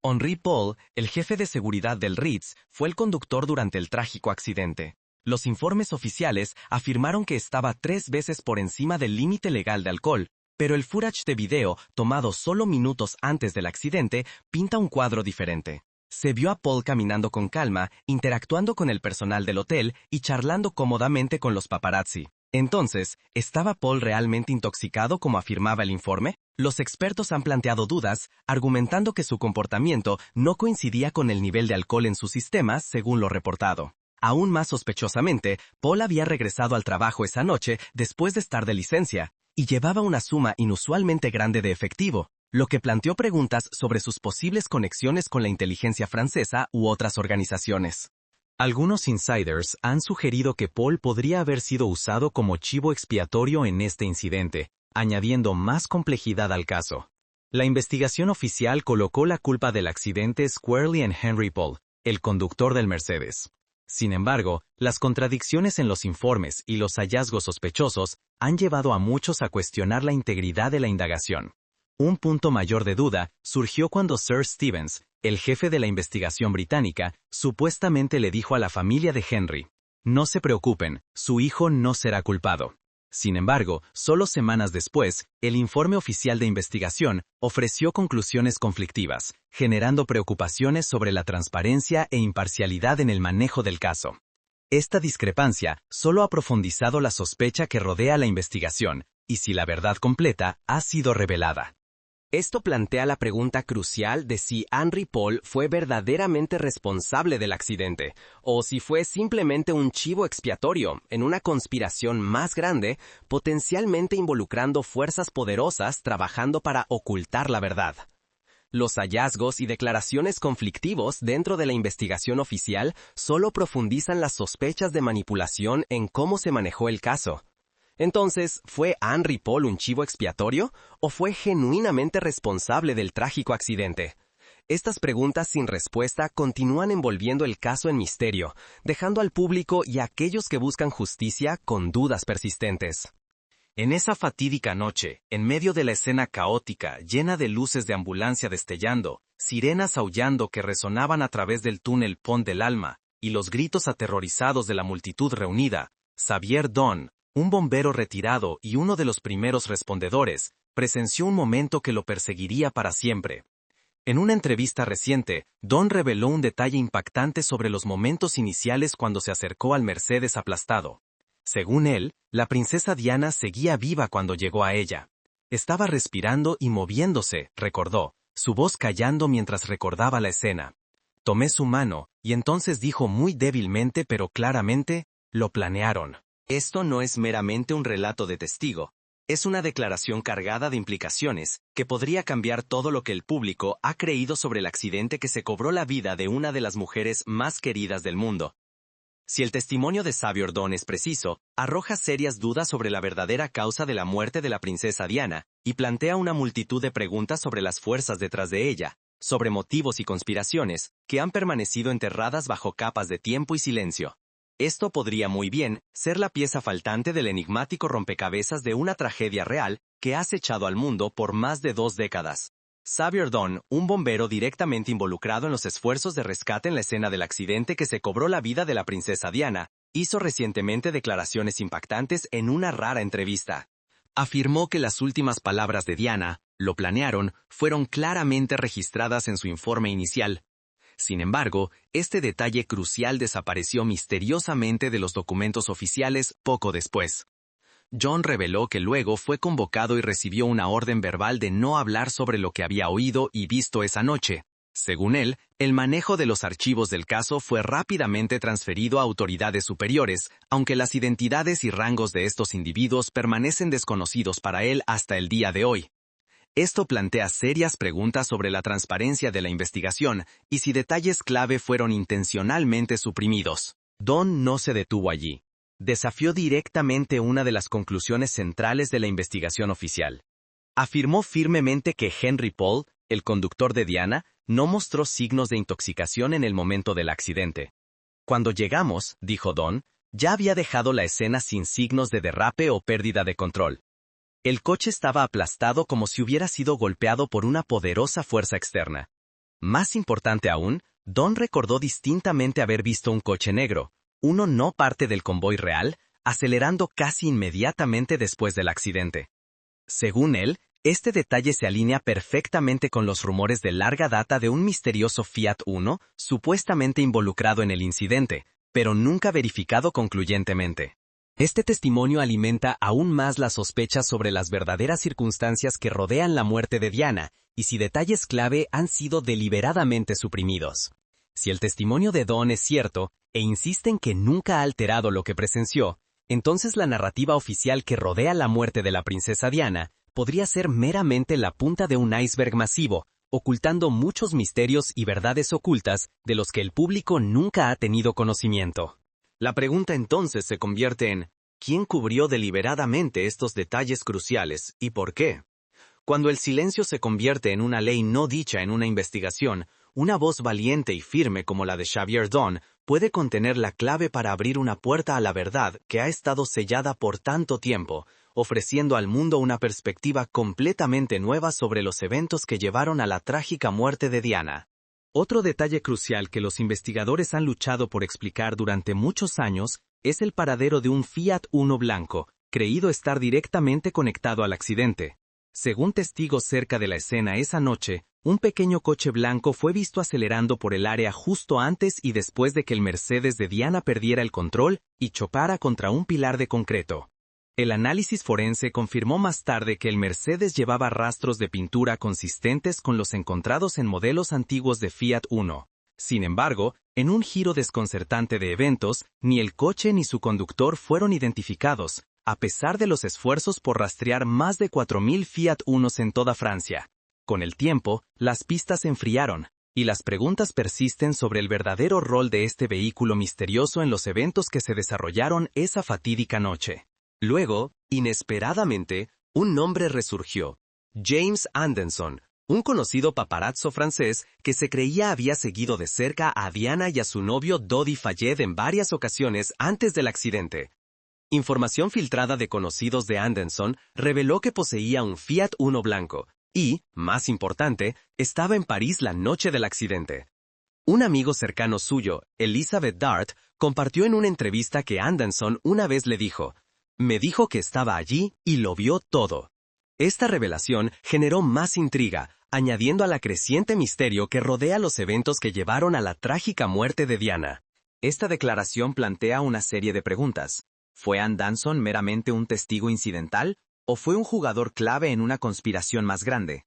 Henri Paul, el jefe de seguridad del Ritz, fue el conductor durante el trágico accidente. Los informes oficiales afirmaron que estaba 3 veces por encima del límite legal de alcohol, pero el footage de video, tomado solo minutos antes del accidente, pinta un cuadro diferente. Se vio a Paul caminando con calma, interactuando con el personal del hotel y charlando cómodamente con los paparazzi. Entonces, ¿estaba Paul realmente intoxicado como afirmaba el informe? Los expertos han planteado dudas, argumentando que su comportamiento no coincidía con el nivel de alcohol en su sistema, según lo reportado. Aún más sospechosamente, Paul había regresado al trabajo esa noche después de estar de licencia, y llevaba una suma inusualmente grande de efectivo, lo que planteó preguntas sobre sus posibles conexiones con la inteligencia francesa u otras organizaciones. Algunos insiders han sugerido que Paul podría haber sido usado como chivo expiatorio en este incidente, añadiendo más complejidad al caso. La investigación oficial colocó la culpa del accidente squarely en Henry Paul, el conductor del Mercedes. Sin embargo, las contradicciones en los informes y los hallazgos sospechosos han llevado a muchos a cuestionar la integridad de la indagación. Un punto mayor de duda surgió cuando Sir Stevens, el jefe de la investigación británica, supuestamente le dijo a la familia de Henry: «No se preocupen, su hijo no será culpado». Sin embargo, solo semanas después, el informe oficial de investigación ofreció conclusiones conflictivas, generando preocupaciones sobre la transparencia e imparcialidad en el manejo del caso. Esta discrepancia solo ha profundizado la sospecha que rodea la investigación, y si la verdad completa ha sido revelada. Esto plantea la pregunta crucial de si Henry Paul fue verdaderamente responsable del accidente, o si fue simplemente un chivo expiatorio en una conspiración más grande, potencialmente involucrando fuerzas poderosas trabajando para ocultar la verdad. Los hallazgos y declaraciones conflictivos dentro de la investigación oficial solo profundizan las sospechas de manipulación en cómo se manejó el caso. Entonces, ¿fue Henry Paul un chivo expiatorio o fue genuinamente responsable del trágico accidente? Estas preguntas sin respuesta continúan envolviendo el caso en misterio, dejando al público y a aquellos que buscan justicia con dudas persistentes. En esa fatídica noche, en medio de la escena caótica, llena de luces de ambulancia destellando, sirenas aullando que resonaban a través del túnel Pont del Alma, y los gritos aterrorizados de la multitud reunida, Xavier Don, un bombero retirado y uno de los primeros respondedores, presenció un momento que lo perseguiría para siempre. En una entrevista reciente, Don reveló un detalle impactante sobre los momentos iniciales cuando se acercó al Mercedes aplastado. Según él, la princesa Diana seguía viva cuando llegó a ella. Estaba respirando y moviéndose, recordó, su voz callando mientras recordaba la escena. Tomé su mano, y entonces dijo muy débilmente pero claramente, «Lo planearon». Esto no es meramente un relato de testigo, es una declaración cargada de implicaciones que podría cambiar todo lo que el público ha creído sobre el accidente que se cobró la vida de una de las mujeres más queridas del mundo. Si el testimonio de Xavier Don es preciso, arroja serias dudas sobre la verdadera causa de la muerte de la princesa Diana y plantea una multitud de preguntas sobre las fuerzas detrás de ella, sobre motivos y conspiraciones que han permanecido enterradas bajo capas de tiempo y silencio. Esto podría muy bien ser la pieza faltante del enigmático rompecabezas de una tragedia real que ha acechado al mundo por más de 2 décadas. Xavier Don, un bombero directamente involucrado en los esfuerzos de rescate en la escena del accidente que se cobró la vida de la princesa Diana, hizo recientemente declaraciones impactantes en una rara entrevista. Afirmó que las últimas palabras de Diana, «lo planearon», fueron claramente registradas en su informe inicial. Sin embargo, este detalle crucial desapareció misteriosamente de los documentos oficiales poco después. John reveló que luego fue convocado y recibió una orden verbal de no hablar sobre lo que había oído y visto esa noche. Según él, el manejo de los archivos del caso fue rápidamente transferido a autoridades superiores, aunque las identidades y rangos de estos individuos permanecen desconocidos para él hasta el día de hoy. Esto plantea serias preguntas sobre la transparencia de la investigación y si detalles clave fueron intencionalmente suprimidos. Don no se detuvo allí. Desafió directamente una de las conclusiones centrales de la investigación oficial. Afirmó firmemente que Henry Paul, el conductor de Diana, no mostró signos de intoxicación en el momento del accidente. Cuando llegamos, dijo Don, ya había dejado la escena sin signos de derrape o pérdida de control. El coche estaba aplastado como si hubiera sido golpeado por una poderosa fuerza externa. Más importante aún, Don recordó distintamente haber visto un coche negro, uno no parte del convoy real, acelerando casi inmediatamente después del accidente. Según él, este detalle se alinea perfectamente con los rumores de larga data de un misterioso Fiat Uno, supuestamente involucrado en el incidente, pero nunca verificado concluyentemente. Este testimonio alimenta aún más las sospechas sobre las verdaderas circunstancias que rodean la muerte de Diana y si detalles clave han sido deliberadamente suprimidos. Si el testimonio de Don es cierto, e insiste en que nunca ha alterado lo que presenció, entonces la narrativa oficial que rodea la muerte de la princesa Diana podría ser meramente la punta de un iceberg masivo, ocultando muchos misterios y verdades ocultas de los que el público nunca ha tenido conocimiento. La pregunta entonces se convierte en, ¿quién cubrió deliberadamente estos detalles cruciales y por qué? Cuando el silencio se convierte en una ley no dicha en una investigación, una voz valiente y firme como la de Xavier Don puede contener la clave para abrir una puerta a la verdad que ha estado sellada por tanto tiempo, ofreciendo al mundo una perspectiva completamente nueva sobre los eventos que llevaron a la trágica muerte de Diana. Otro detalle crucial que los investigadores han luchado por explicar durante muchos años es el paradero de un Fiat Uno blanco, creído estar directamente conectado al accidente. Según testigos cerca de la escena esa noche, un pequeño coche blanco fue visto acelerando por el área justo antes y después de que el Mercedes de Diana perdiera el control y chocara contra un pilar de concreto. El análisis forense confirmó más tarde que el Mercedes llevaba rastros de pintura consistentes con los encontrados en modelos antiguos de Fiat Uno. Sin embargo, en un giro desconcertante de eventos, ni el coche ni su conductor fueron identificados, a pesar de los esfuerzos por rastrear más de 4.000 Fiat Unos en toda Francia. Con el tiempo, las pistas se enfriaron, y las preguntas persisten sobre el verdadero rol de este vehículo misterioso en los eventos que se desarrollaron esa fatídica noche. Luego, inesperadamente, un nombre resurgió: James Andenson, un conocido paparazzo francés que se creía había seguido de cerca a Diana y a su novio Dodi Fayed en varias ocasiones antes del accidente. Información filtrada de conocidos de Andenson reveló que poseía un Fiat Uno blanco y, más importante, estaba en París la noche del accidente. Un amigo cercano suyo, Elizabeth Dart, compartió en una entrevista que Andenson una vez le dijo: «Me dijo que estaba allí y lo vio todo». Esta revelación generó más intriga, añadiendo a la creciente misterio que rodea los eventos que llevaron a la trágica muerte de Diana. Esta declaración plantea una serie de preguntas. ¿Fue Andenson meramente un testigo incidental o fue un jugador clave en una conspiración más grande?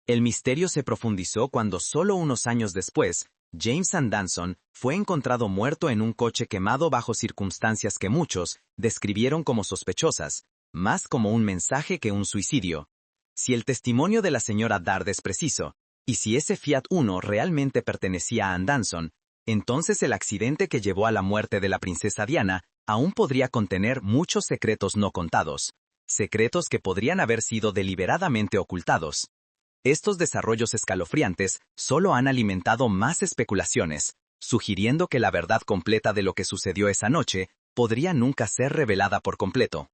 El misterio se profundizó cuando solo unos años después, James Andenson fue encontrado muerto en un coche quemado bajo circunstancias que muchos describieron como sospechosas, más como un mensaje que un suicidio. Si el testimonio de la señora Dart es preciso, y si ese Fiat Uno realmente pertenecía a Andenson, entonces el accidente que llevó a la muerte de la princesa Diana aún podría contener muchos secretos no contados, secretos que podrían haber sido deliberadamente ocultados. Estos desarrollos escalofriantes solo han alimentado más especulaciones, sugiriendo que la verdad completa de lo que sucedió esa noche podría nunca ser revelada por completo.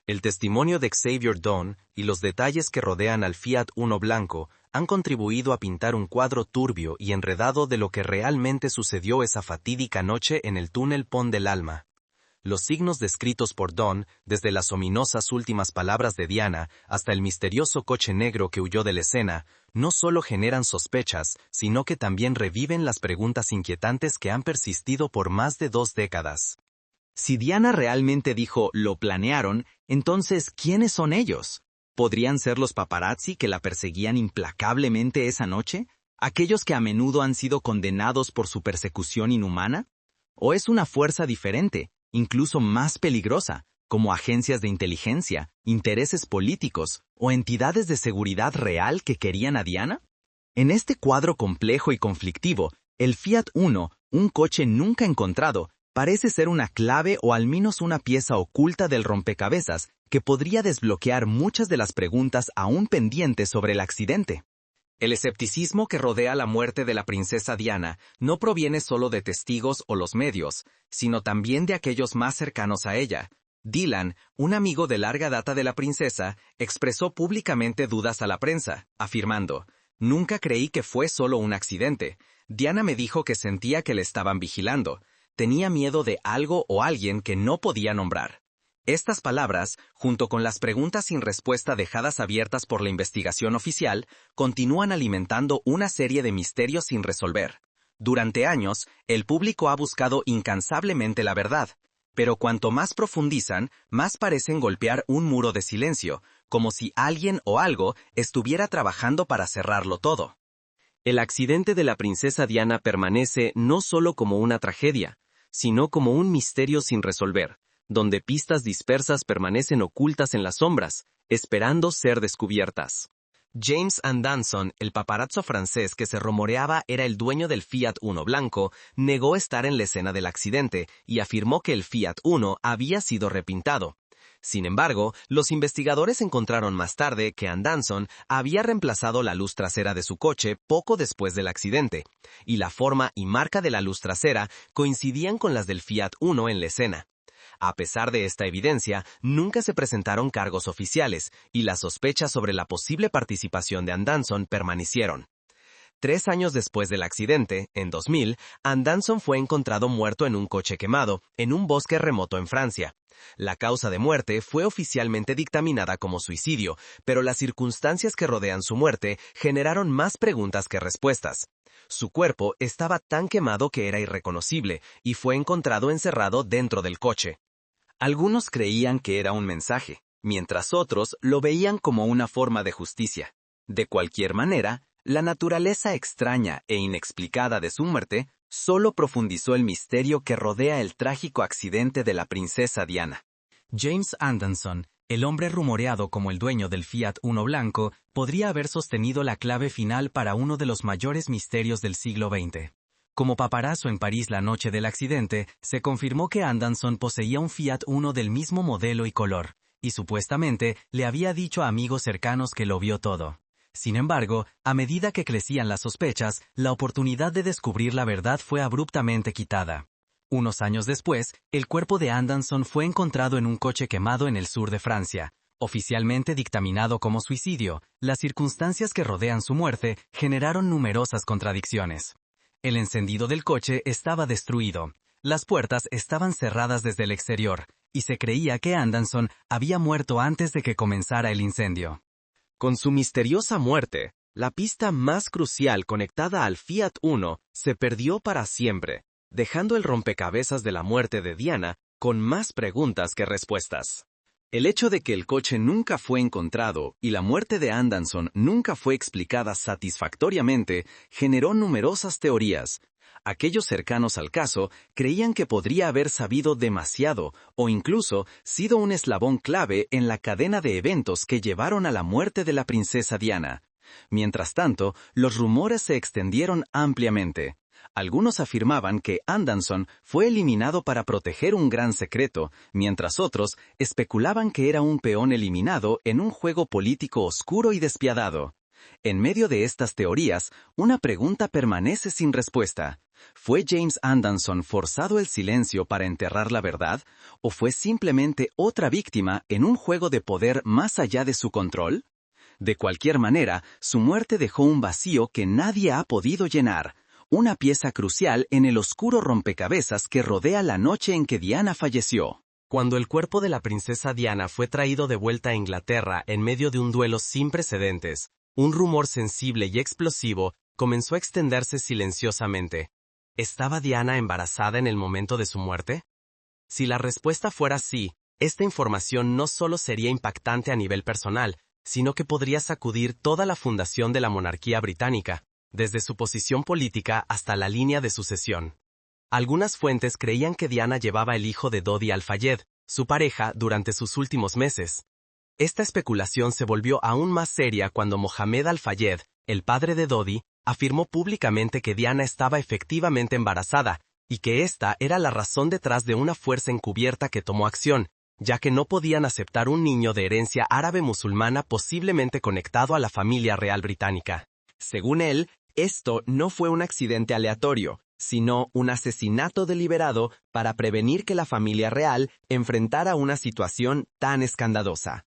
El testimonio de Xavier Don y los detalles que rodean al Fiat Uno blanco han contribuido a pintar un cuadro turbio y enredado de lo que realmente sucedió esa fatídica noche en el túnel Pont del Alma. Los signos descritos por Don, desde las ominosas últimas palabras de Diana hasta el misterioso coche negro que huyó de la escena, no solo generan sospechas, sino que también reviven las preguntas inquietantes que han persistido por más de 2 décadas. Si Diana realmente dijo «lo planearon», entonces, ¿quiénes son ellos? ¿Podrían ser los paparazzi que la perseguían implacablemente esa noche? ¿Aquellos que a menudo han sido condenados por su persecución inhumana? ¿O es una fuerza diferente, incluso más peligrosa, como agencias de inteligencia, intereses políticos ¿O entidades de seguridad real que querían a Diana? En este cuadro complejo y conflictivo, el Fiat Uno, un coche nunca encontrado, parece ser una clave o al menos una pieza oculta del rompecabezas que podría desbloquear muchas de las preguntas aún pendientes sobre el accidente. El escepticismo que rodea la muerte de la princesa Diana no proviene solo de testigos o los medios, sino también de aquellos más cercanos a ella. Dylan, un amigo de larga data de la princesa, expresó públicamente dudas a la prensa, afirmando: «Nunca creí que fue solo un accidente. Diana me dijo que sentía que le estaban vigilando. Tenía miedo de algo o alguien que no podía nombrar». Estas palabras, junto con las preguntas sin respuesta dejadas abiertas por la investigación oficial, continúan alimentando una serie de misterios sin resolver. Durante años, el público ha buscado incansablemente la verdad, pero cuanto más profundizan, más parecen golpear un muro de silencio, como si alguien o algo estuviera trabajando para cerrarlo todo. El accidente de la princesa Diana permanece no solo como una tragedia, sino como un misterio sin resolver, donde pistas dispersas permanecen ocultas en las sombras, esperando ser descubiertas. James Andanson, el paparazzo francés que se rumoreaba era el dueño del Fiat Uno blanco, negó estar en la escena del accidente y afirmó que el Fiat Uno había sido repintado. Sin embargo, los investigadores encontraron más tarde que Andanson había reemplazado la luz trasera de su coche poco después del accidente, y la forma y marca de la luz trasera coincidían con las del Fiat Uno en la escena. A pesar de esta evidencia, nunca se presentaron cargos oficiales, y las sospechas sobre la posible participación de Andanson permanecieron. 3 años después del accidente, en 2000, Andanson fue encontrado muerto en un coche quemado, en un bosque remoto en Francia. La causa de muerte fue oficialmente dictaminada como suicidio, pero las circunstancias que rodean su muerte generaron más preguntas que respuestas. Su cuerpo estaba tan quemado que era irreconocible, y fue encontrado encerrado dentro del coche. Algunos creían que era un mensaje, mientras otros lo veían como una forma de justicia. De cualquier manera, la naturaleza extraña e inexplicada de su muerte solo profundizó el misterio que rodea el trágico accidente de la princesa Diana. James Andanson, el hombre rumoreado como el dueño del Fiat Uno blanco, podría haber sostenido la clave final para uno de los mayores misterios del siglo XX. Como paparazzo en París la noche del accidente, se confirmó que Andanson poseía un Fiat Uno del mismo modelo y color, y supuestamente le había dicho a amigos cercanos que lo vio todo. Sin embargo, a medida que crecían las sospechas, la oportunidad de descubrir la verdad fue abruptamente quitada. Unos años después, el cuerpo de Andanson fue encontrado en un coche quemado en el sur de Francia. Oficialmente dictaminado como suicidio, las circunstancias que rodean su muerte generaron numerosas contradicciones. El encendido del coche estaba destruido, las puertas estaban cerradas desde el exterior, y se creía que Andanson había muerto antes de que comenzara el incendio. Con su misteriosa muerte, la pista más crucial conectada al Fiat Uno se perdió para siempre, dejando el rompecabezas de la muerte de Diana con más preguntas que respuestas. El hecho de que el coche nunca fue encontrado y la muerte de Andanson nunca fue explicada satisfactoriamente generó numerosas teorías. Aquellos cercanos al caso creían que podría haber sabido demasiado o incluso sido un eslabón clave en la cadena de eventos que llevaron a la muerte de la princesa Diana. Mientras tanto, los rumores se extendieron ampliamente. Algunos afirmaban que Andanson fue eliminado para proteger un gran secreto, mientras otros especulaban que era un peón eliminado en un juego político oscuro y despiadado. En medio de estas teorías, una pregunta permanece sin respuesta. ¿Fue James Andanson forzado el silencio para enterrar la verdad, o fue simplemente otra víctima en un juego de poder más allá de su control? De cualquier manera, su muerte dejó un vacío que nadie ha podido llenar, una pieza crucial en el oscuro rompecabezas que rodea la noche en que Diana falleció. Cuando el cuerpo de la princesa Diana fue traído de vuelta a Inglaterra en medio de un duelo sin precedentes, un rumor sensible y explosivo comenzó a extenderse silenciosamente. ¿Estaba Diana embarazada en el momento de su muerte? Si la respuesta fuera sí, esta información no solo sería impactante a nivel personal, sino que podría sacudir toda la fundación de la monarquía británica, desde su posición política hasta la línea de sucesión. Algunas fuentes creían que Diana llevaba el hijo de Dodi Al-Fayed, su pareja, durante sus últimos meses. Esta especulación se volvió aún más seria cuando Mohamed Al-Fayed, el padre de Dodi, afirmó públicamente que Diana estaba efectivamente embarazada, y que esta era la razón detrás de una fuerza encubierta que tomó acción, ya que no podían aceptar un niño de herencia árabe musulmana posiblemente conectado a la familia real británica. Según él, esto no fue un accidente aleatorio, sino un asesinato deliberado para prevenir que la familia real enfrentara una situación tan escandalosa.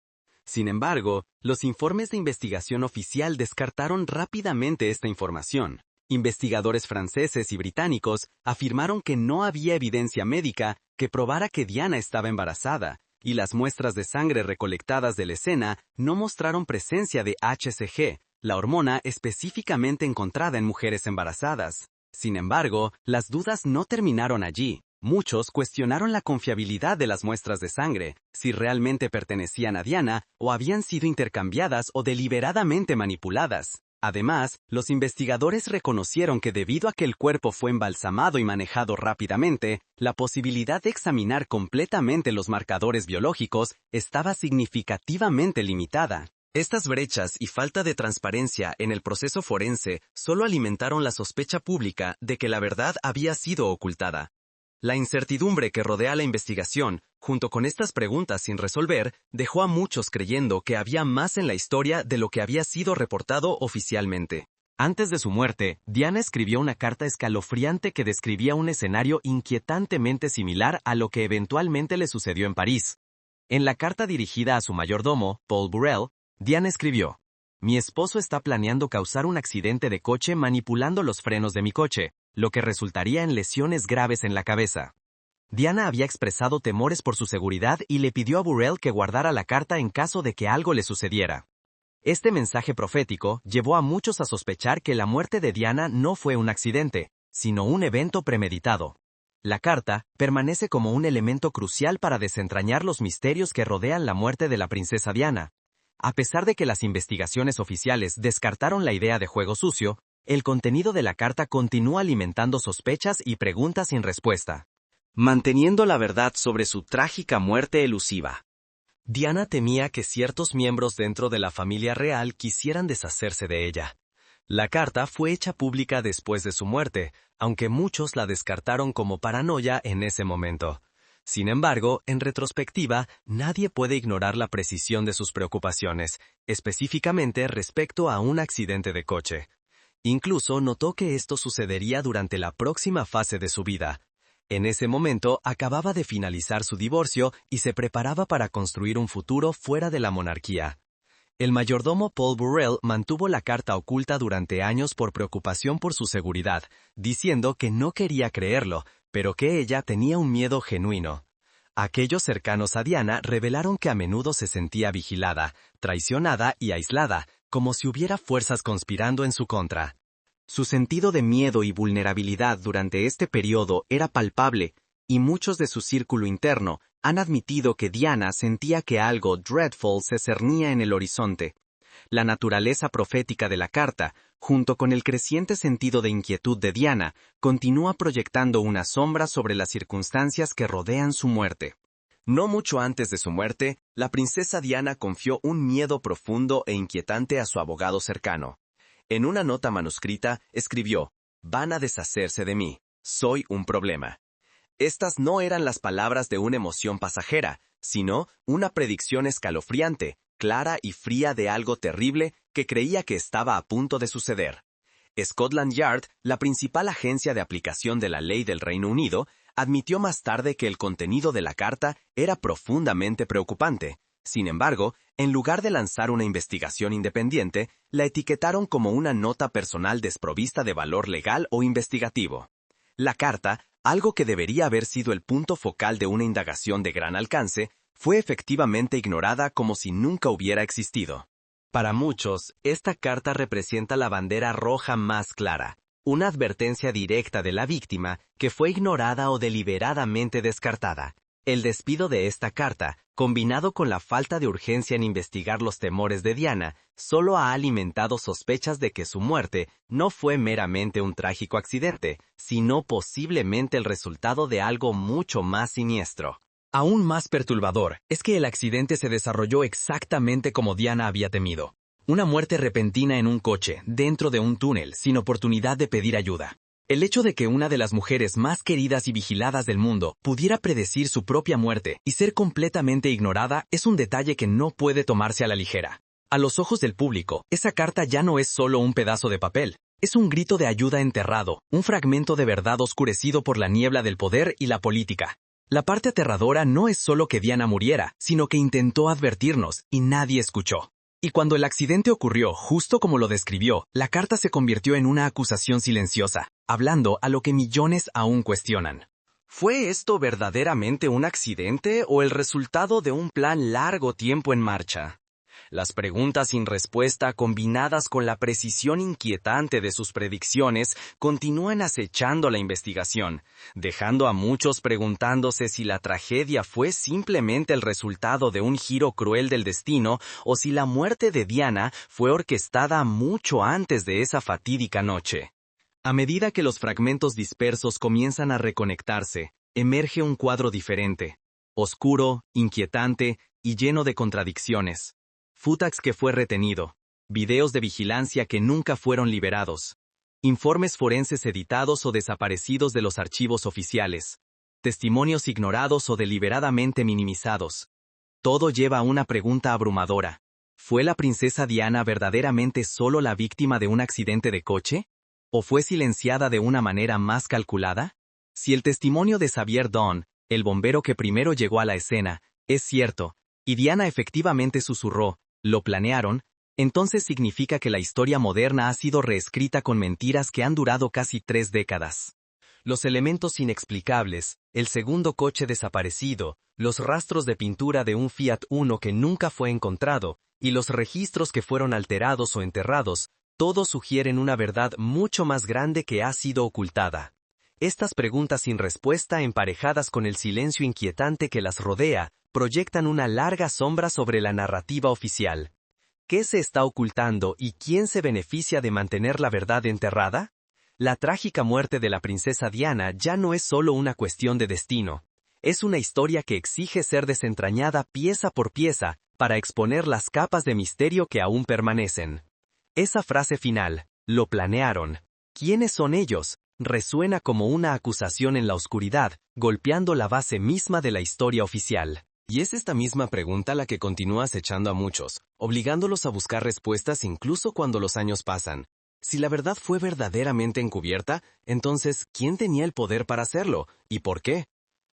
Sin embargo, los informes de investigación oficial descartaron rápidamente esta información. Investigadores franceses y británicos afirmaron que no había evidencia médica que probara que Diana estaba embarazada, y las muestras de sangre recolectadas de la escena no mostraron presencia de HCG, la hormona específicamente encontrada en mujeres embarazadas. Sin embargo, las dudas no terminaron allí. Muchos cuestionaron la confiabilidad de las muestras de sangre, si realmente pertenecían a Diana o habían sido intercambiadas o deliberadamente manipuladas. Además, los investigadores reconocieron que debido a que el cuerpo fue embalsamado y manejado rápidamente, la posibilidad de examinar completamente los marcadores biológicos estaba significativamente limitada. Estas brechas y falta de transparencia en el proceso forense solo alimentaron la sospecha pública de que la verdad había sido ocultada. La incertidumbre que rodea la investigación, junto con estas preguntas sin resolver, dejó a muchos creyendo que había más en la historia de lo que había sido reportado oficialmente. Antes de su muerte, Diana escribió una carta escalofriante que describía un escenario inquietantemente similar a lo que eventualmente le sucedió en París. En la carta dirigida a su mayordomo, Paul Burrell, Diana escribió: «Mi esposo está planeando causar un accidente de coche manipulando los frenos de mi coche, lo que resultaría en lesiones graves en la cabeza». Diana había expresado temores por su seguridad y le pidió a Burrell que guardara la carta en caso de que algo le sucediera. Este mensaje profético llevó a muchos a sospechar que la muerte de Diana no fue un accidente, sino un evento premeditado. La carta permanece como un elemento crucial para desentrañar los misterios que rodean la muerte de la princesa Diana. A pesar de que las investigaciones oficiales descartaron la idea de juego sucio, el contenido de la carta continúa alimentando sospechas y preguntas sin respuesta, manteniendo la verdad sobre su trágica muerte elusiva. Diana temía que ciertos miembros dentro de la familia real quisieran deshacerse de ella. La carta fue hecha pública después de su muerte, aunque muchos la descartaron como paranoia en ese momento. Sin embargo, en retrospectiva, nadie puede ignorar la precisión de sus preocupaciones, específicamente respecto a un accidente de coche. Incluso notó que esto sucedería durante la próxima fase de su vida. En ese momento acababa de finalizar su divorcio y se preparaba para construir un futuro fuera de la monarquía. El mayordomo Paul Burrell mantuvo la carta oculta durante años por preocupación por su seguridad, diciendo que no quería creerlo, pero que ella tenía un miedo genuino. Aquellos cercanos a Diana revelaron que a menudo se sentía vigilada, traicionada y aislada, como si hubiera fuerzas conspirando en su contra. Su sentido de miedo y vulnerabilidad durante este periodo era palpable, y muchos de su círculo interno han admitido que Diana sentía que algo dreadful se cernía en el horizonte. La naturaleza profética de la carta, junto con el creciente sentido de inquietud de Diana, continúa proyectando una sombra sobre las circunstancias que rodean su muerte. No mucho antes de su muerte, la princesa Diana confió un miedo profundo e inquietante a su abogado cercano. En una nota manuscrita, escribió: «Van a deshacerse de mí. Soy un problema». Estas no eran las palabras de una emoción pasajera, sino una predicción escalofriante, clara y fría de algo terrible que creía que estaba a punto de suceder. Scotland Yard, la principal agencia de aplicación de la ley del Reino Unido, admitió más tarde que el contenido de la carta era profundamente preocupante. Sin embargo, en lugar de lanzar una investigación independiente, la etiquetaron como una nota personal desprovista de valor legal o investigativo. La carta, algo que debería haber sido el punto focal de una indagación de gran alcance, fue efectivamente ignorada como si nunca hubiera existido. Para muchos, esta carta representa la bandera roja más clara, una advertencia directa de la víctima que fue ignorada o deliberadamente descartada. El despido de esta carta, combinado con la falta de urgencia en investigar los temores de Diana, solo ha alimentado sospechas de que su muerte no fue meramente un trágico accidente, sino posiblemente el resultado de algo mucho más siniestro. Aún más perturbador es que el accidente se desarrolló exactamente como Diana había temido. Una muerte repentina en un coche, dentro de un túnel, sin oportunidad de pedir ayuda. El hecho de que una de las mujeres más queridas y vigiladas del mundo pudiera predecir su propia muerte y ser completamente ignorada es un detalle que no puede tomarse a la ligera. A los ojos del público, esa carta ya no es solo un pedazo de papel. Es un grito de ayuda enterrado, un fragmento de verdad oscurecido por la niebla del poder y la política. La parte aterradora no es solo que Diana muriera, sino que intentó advertirnos y nadie escuchó. Y cuando el accidente ocurrió justo como lo describió, la carta se convirtió en una acusación silenciosa, hablando a lo que millones aún cuestionan. ¿Fue esto verdaderamente un accidente o el resultado de un plan largo tiempo en marcha? Las preguntas sin respuesta, combinadas con la precisión inquietante de sus predicciones, continúan acechando la investigación, dejando a muchos preguntándose si la tragedia fue simplemente el resultado de un giro cruel del destino o si la muerte de Diana fue orquestada mucho antes de esa fatídica noche. A medida que los fragmentos dispersos comienzan a reconectarse, emerge un cuadro diferente, oscuro, inquietante y lleno de contradicciones. Footage que fue retenido, videos de vigilancia que nunca fueron liberados, informes forenses editados o desaparecidos de los archivos oficiales, testimonios ignorados o deliberadamente minimizados. Todo lleva a una pregunta abrumadora. ¿Fue la princesa Diana verdaderamente solo la víctima de un accidente de coche? ¿O fue silenciada de una manera más calculada? Si el testimonio de Xavier Dawn, el bombero que primero llegó a la escena, es cierto, y Diana efectivamente susurró, ¿lo planearon?, entonces significa que la historia moderna ha sido reescrita con mentiras que han durado casi 3 décadas. Los elementos inexplicables, el segundo coche desaparecido, los rastros de pintura de un Fiat Uno que nunca fue encontrado, y los registros que fueron alterados o enterrados, todos sugieren una verdad mucho más grande que ha sido ocultada. Estas preguntas sin respuesta, emparejadas con el silencio inquietante que las rodea, proyectan una larga sombra sobre la narrativa oficial. ¿Qué se está ocultando y quién se beneficia de mantener la verdad enterrada? La trágica muerte de la princesa Diana ya no es solo una cuestión de destino. Es una historia que exige ser desentrañada pieza por pieza para exponer las capas de misterio que aún permanecen. Esa frase final, «lo planearon», ¿quiénes son ellos?, resuena como una acusación en la oscuridad, golpeando la base misma de la historia oficial. Y es esta misma pregunta la que continúa acechando a muchos, obligándolos a buscar respuestas incluso cuando los años pasan. Si la verdad fue verdaderamente encubierta, entonces, ¿quién tenía el poder para hacerlo? ¿Y por qué?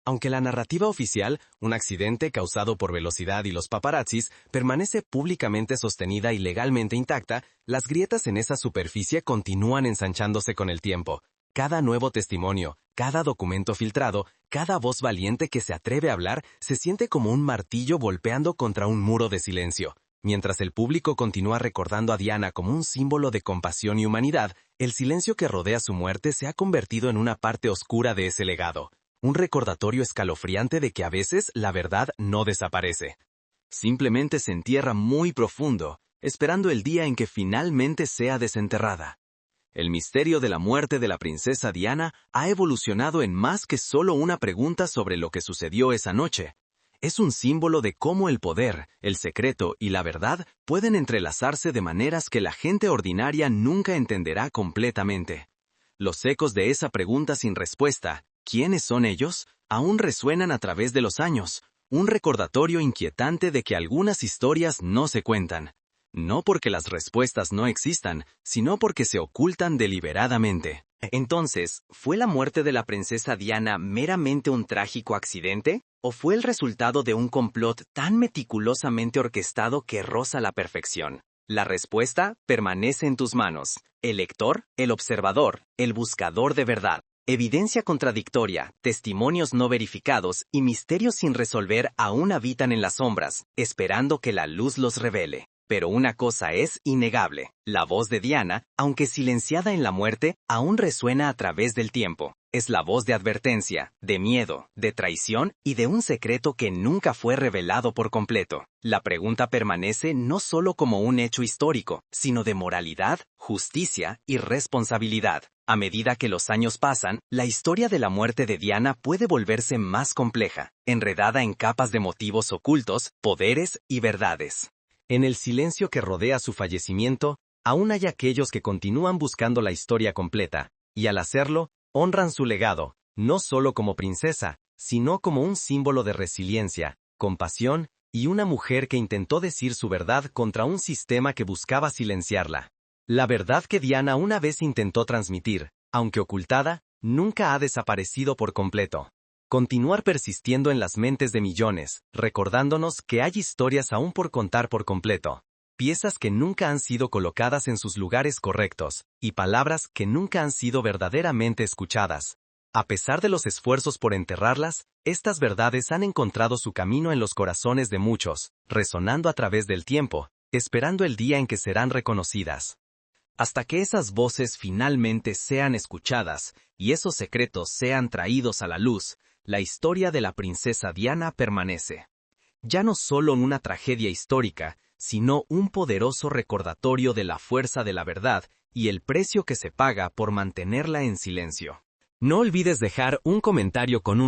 Aunque la narrativa oficial, un accidente causado por velocidad y los paparazzis, permanece públicamente sostenida y legalmente intacta, las grietas en esa superficie continúan ensanchándose con el tiempo. Cada nuevo testimonio, cada documento filtrado, cada voz valiente que se atreve a hablar, se siente como un martillo golpeando contra un muro de silencio. Mientras el público continúa recordando a Diana como un símbolo de compasión y humanidad, el silencio que rodea su muerte se ha convertido en una parte oscura de ese legado. Un recordatorio escalofriante de que a veces la verdad no desaparece. Simplemente se entierra muy profundo, esperando el día en que finalmente sea desenterrada. El misterio de la muerte de la princesa Diana ha evolucionado en más que solo una pregunta sobre lo que sucedió esa noche. Es un símbolo de cómo el poder, el secreto y la verdad pueden entrelazarse de maneras que la gente ordinaria nunca entenderá completamente. Los ecos de esa pregunta sin respuesta, ¿quiénes son ellos?, aún resuenan a través de los años, un recordatorio inquietante de que algunas historias no se cuentan. No porque las respuestas no existan, sino porque se ocultan deliberadamente. Entonces, ¿fue la muerte de la princesa Diana meramente un trágico accidente? ¿O fue el resultado de un complot tan meticulosamente orquestado que roza la perfección? La respuesta permanece en tus manos. El lector, el observador, el buscador de verdad. Evidencia contradictoria, testimonios no verificados y misterios sin resolver aún habitan en las sombras, esperando que la luz los revele. Pero una cosa es innegable, la voz de Diana, aunque silenciada en la muerte, aún resuena a través del tiempo. Es la voz de advertencia, de miedo, de traición y de un secreto que nunca fue revelado por completo. La pregunta permanece no solo como un hecho histórico, sino de moralidad, justicia y responsabilidad. A medida que los años pasan, la historia de la muerte de Diana puede volverse más compleja, enredada en capas de motivos ocultos, poderes y verdades. En el silencio que rodea su fallecimiento, aún hay aquellos que continúan buscando la historia completa, y al hacerlo, honran su legado, no solo como princesa, sino como un símbolo de resiliencia, compasión y una mujer que intentó decir su verdad contra un sistema que buscaba silenciarla. La verdad que Diana una vez intentó transmitir, aunque ocultada, nunca ha desaparecido por completo. Continuar persistiendo en las mentes de millones, recordándonos que hay historias aún por contar por completo. Piezas que nunca han sido colocadas en sus lugares correctos, y palabras que nunca han sido verdaderamente escuchadas. A pesar de los esfuerzos por enterrarlas, estas verdades han encontrado su camino en los corazones de muchos, resonando a través del tiempo, esperando el día en que serán reconocidas. Hasta que esas voces finalmente sean escuchadas, y esos secretos sean traídos a la luz, la historia de la princesa Diana permanece. Ya no solo una tragedia histórica, sino un poderoso recordatorio de la fuerza de la verdad y el precio que se paga por mantenerla en silencio. No olvides dejar un comentario con un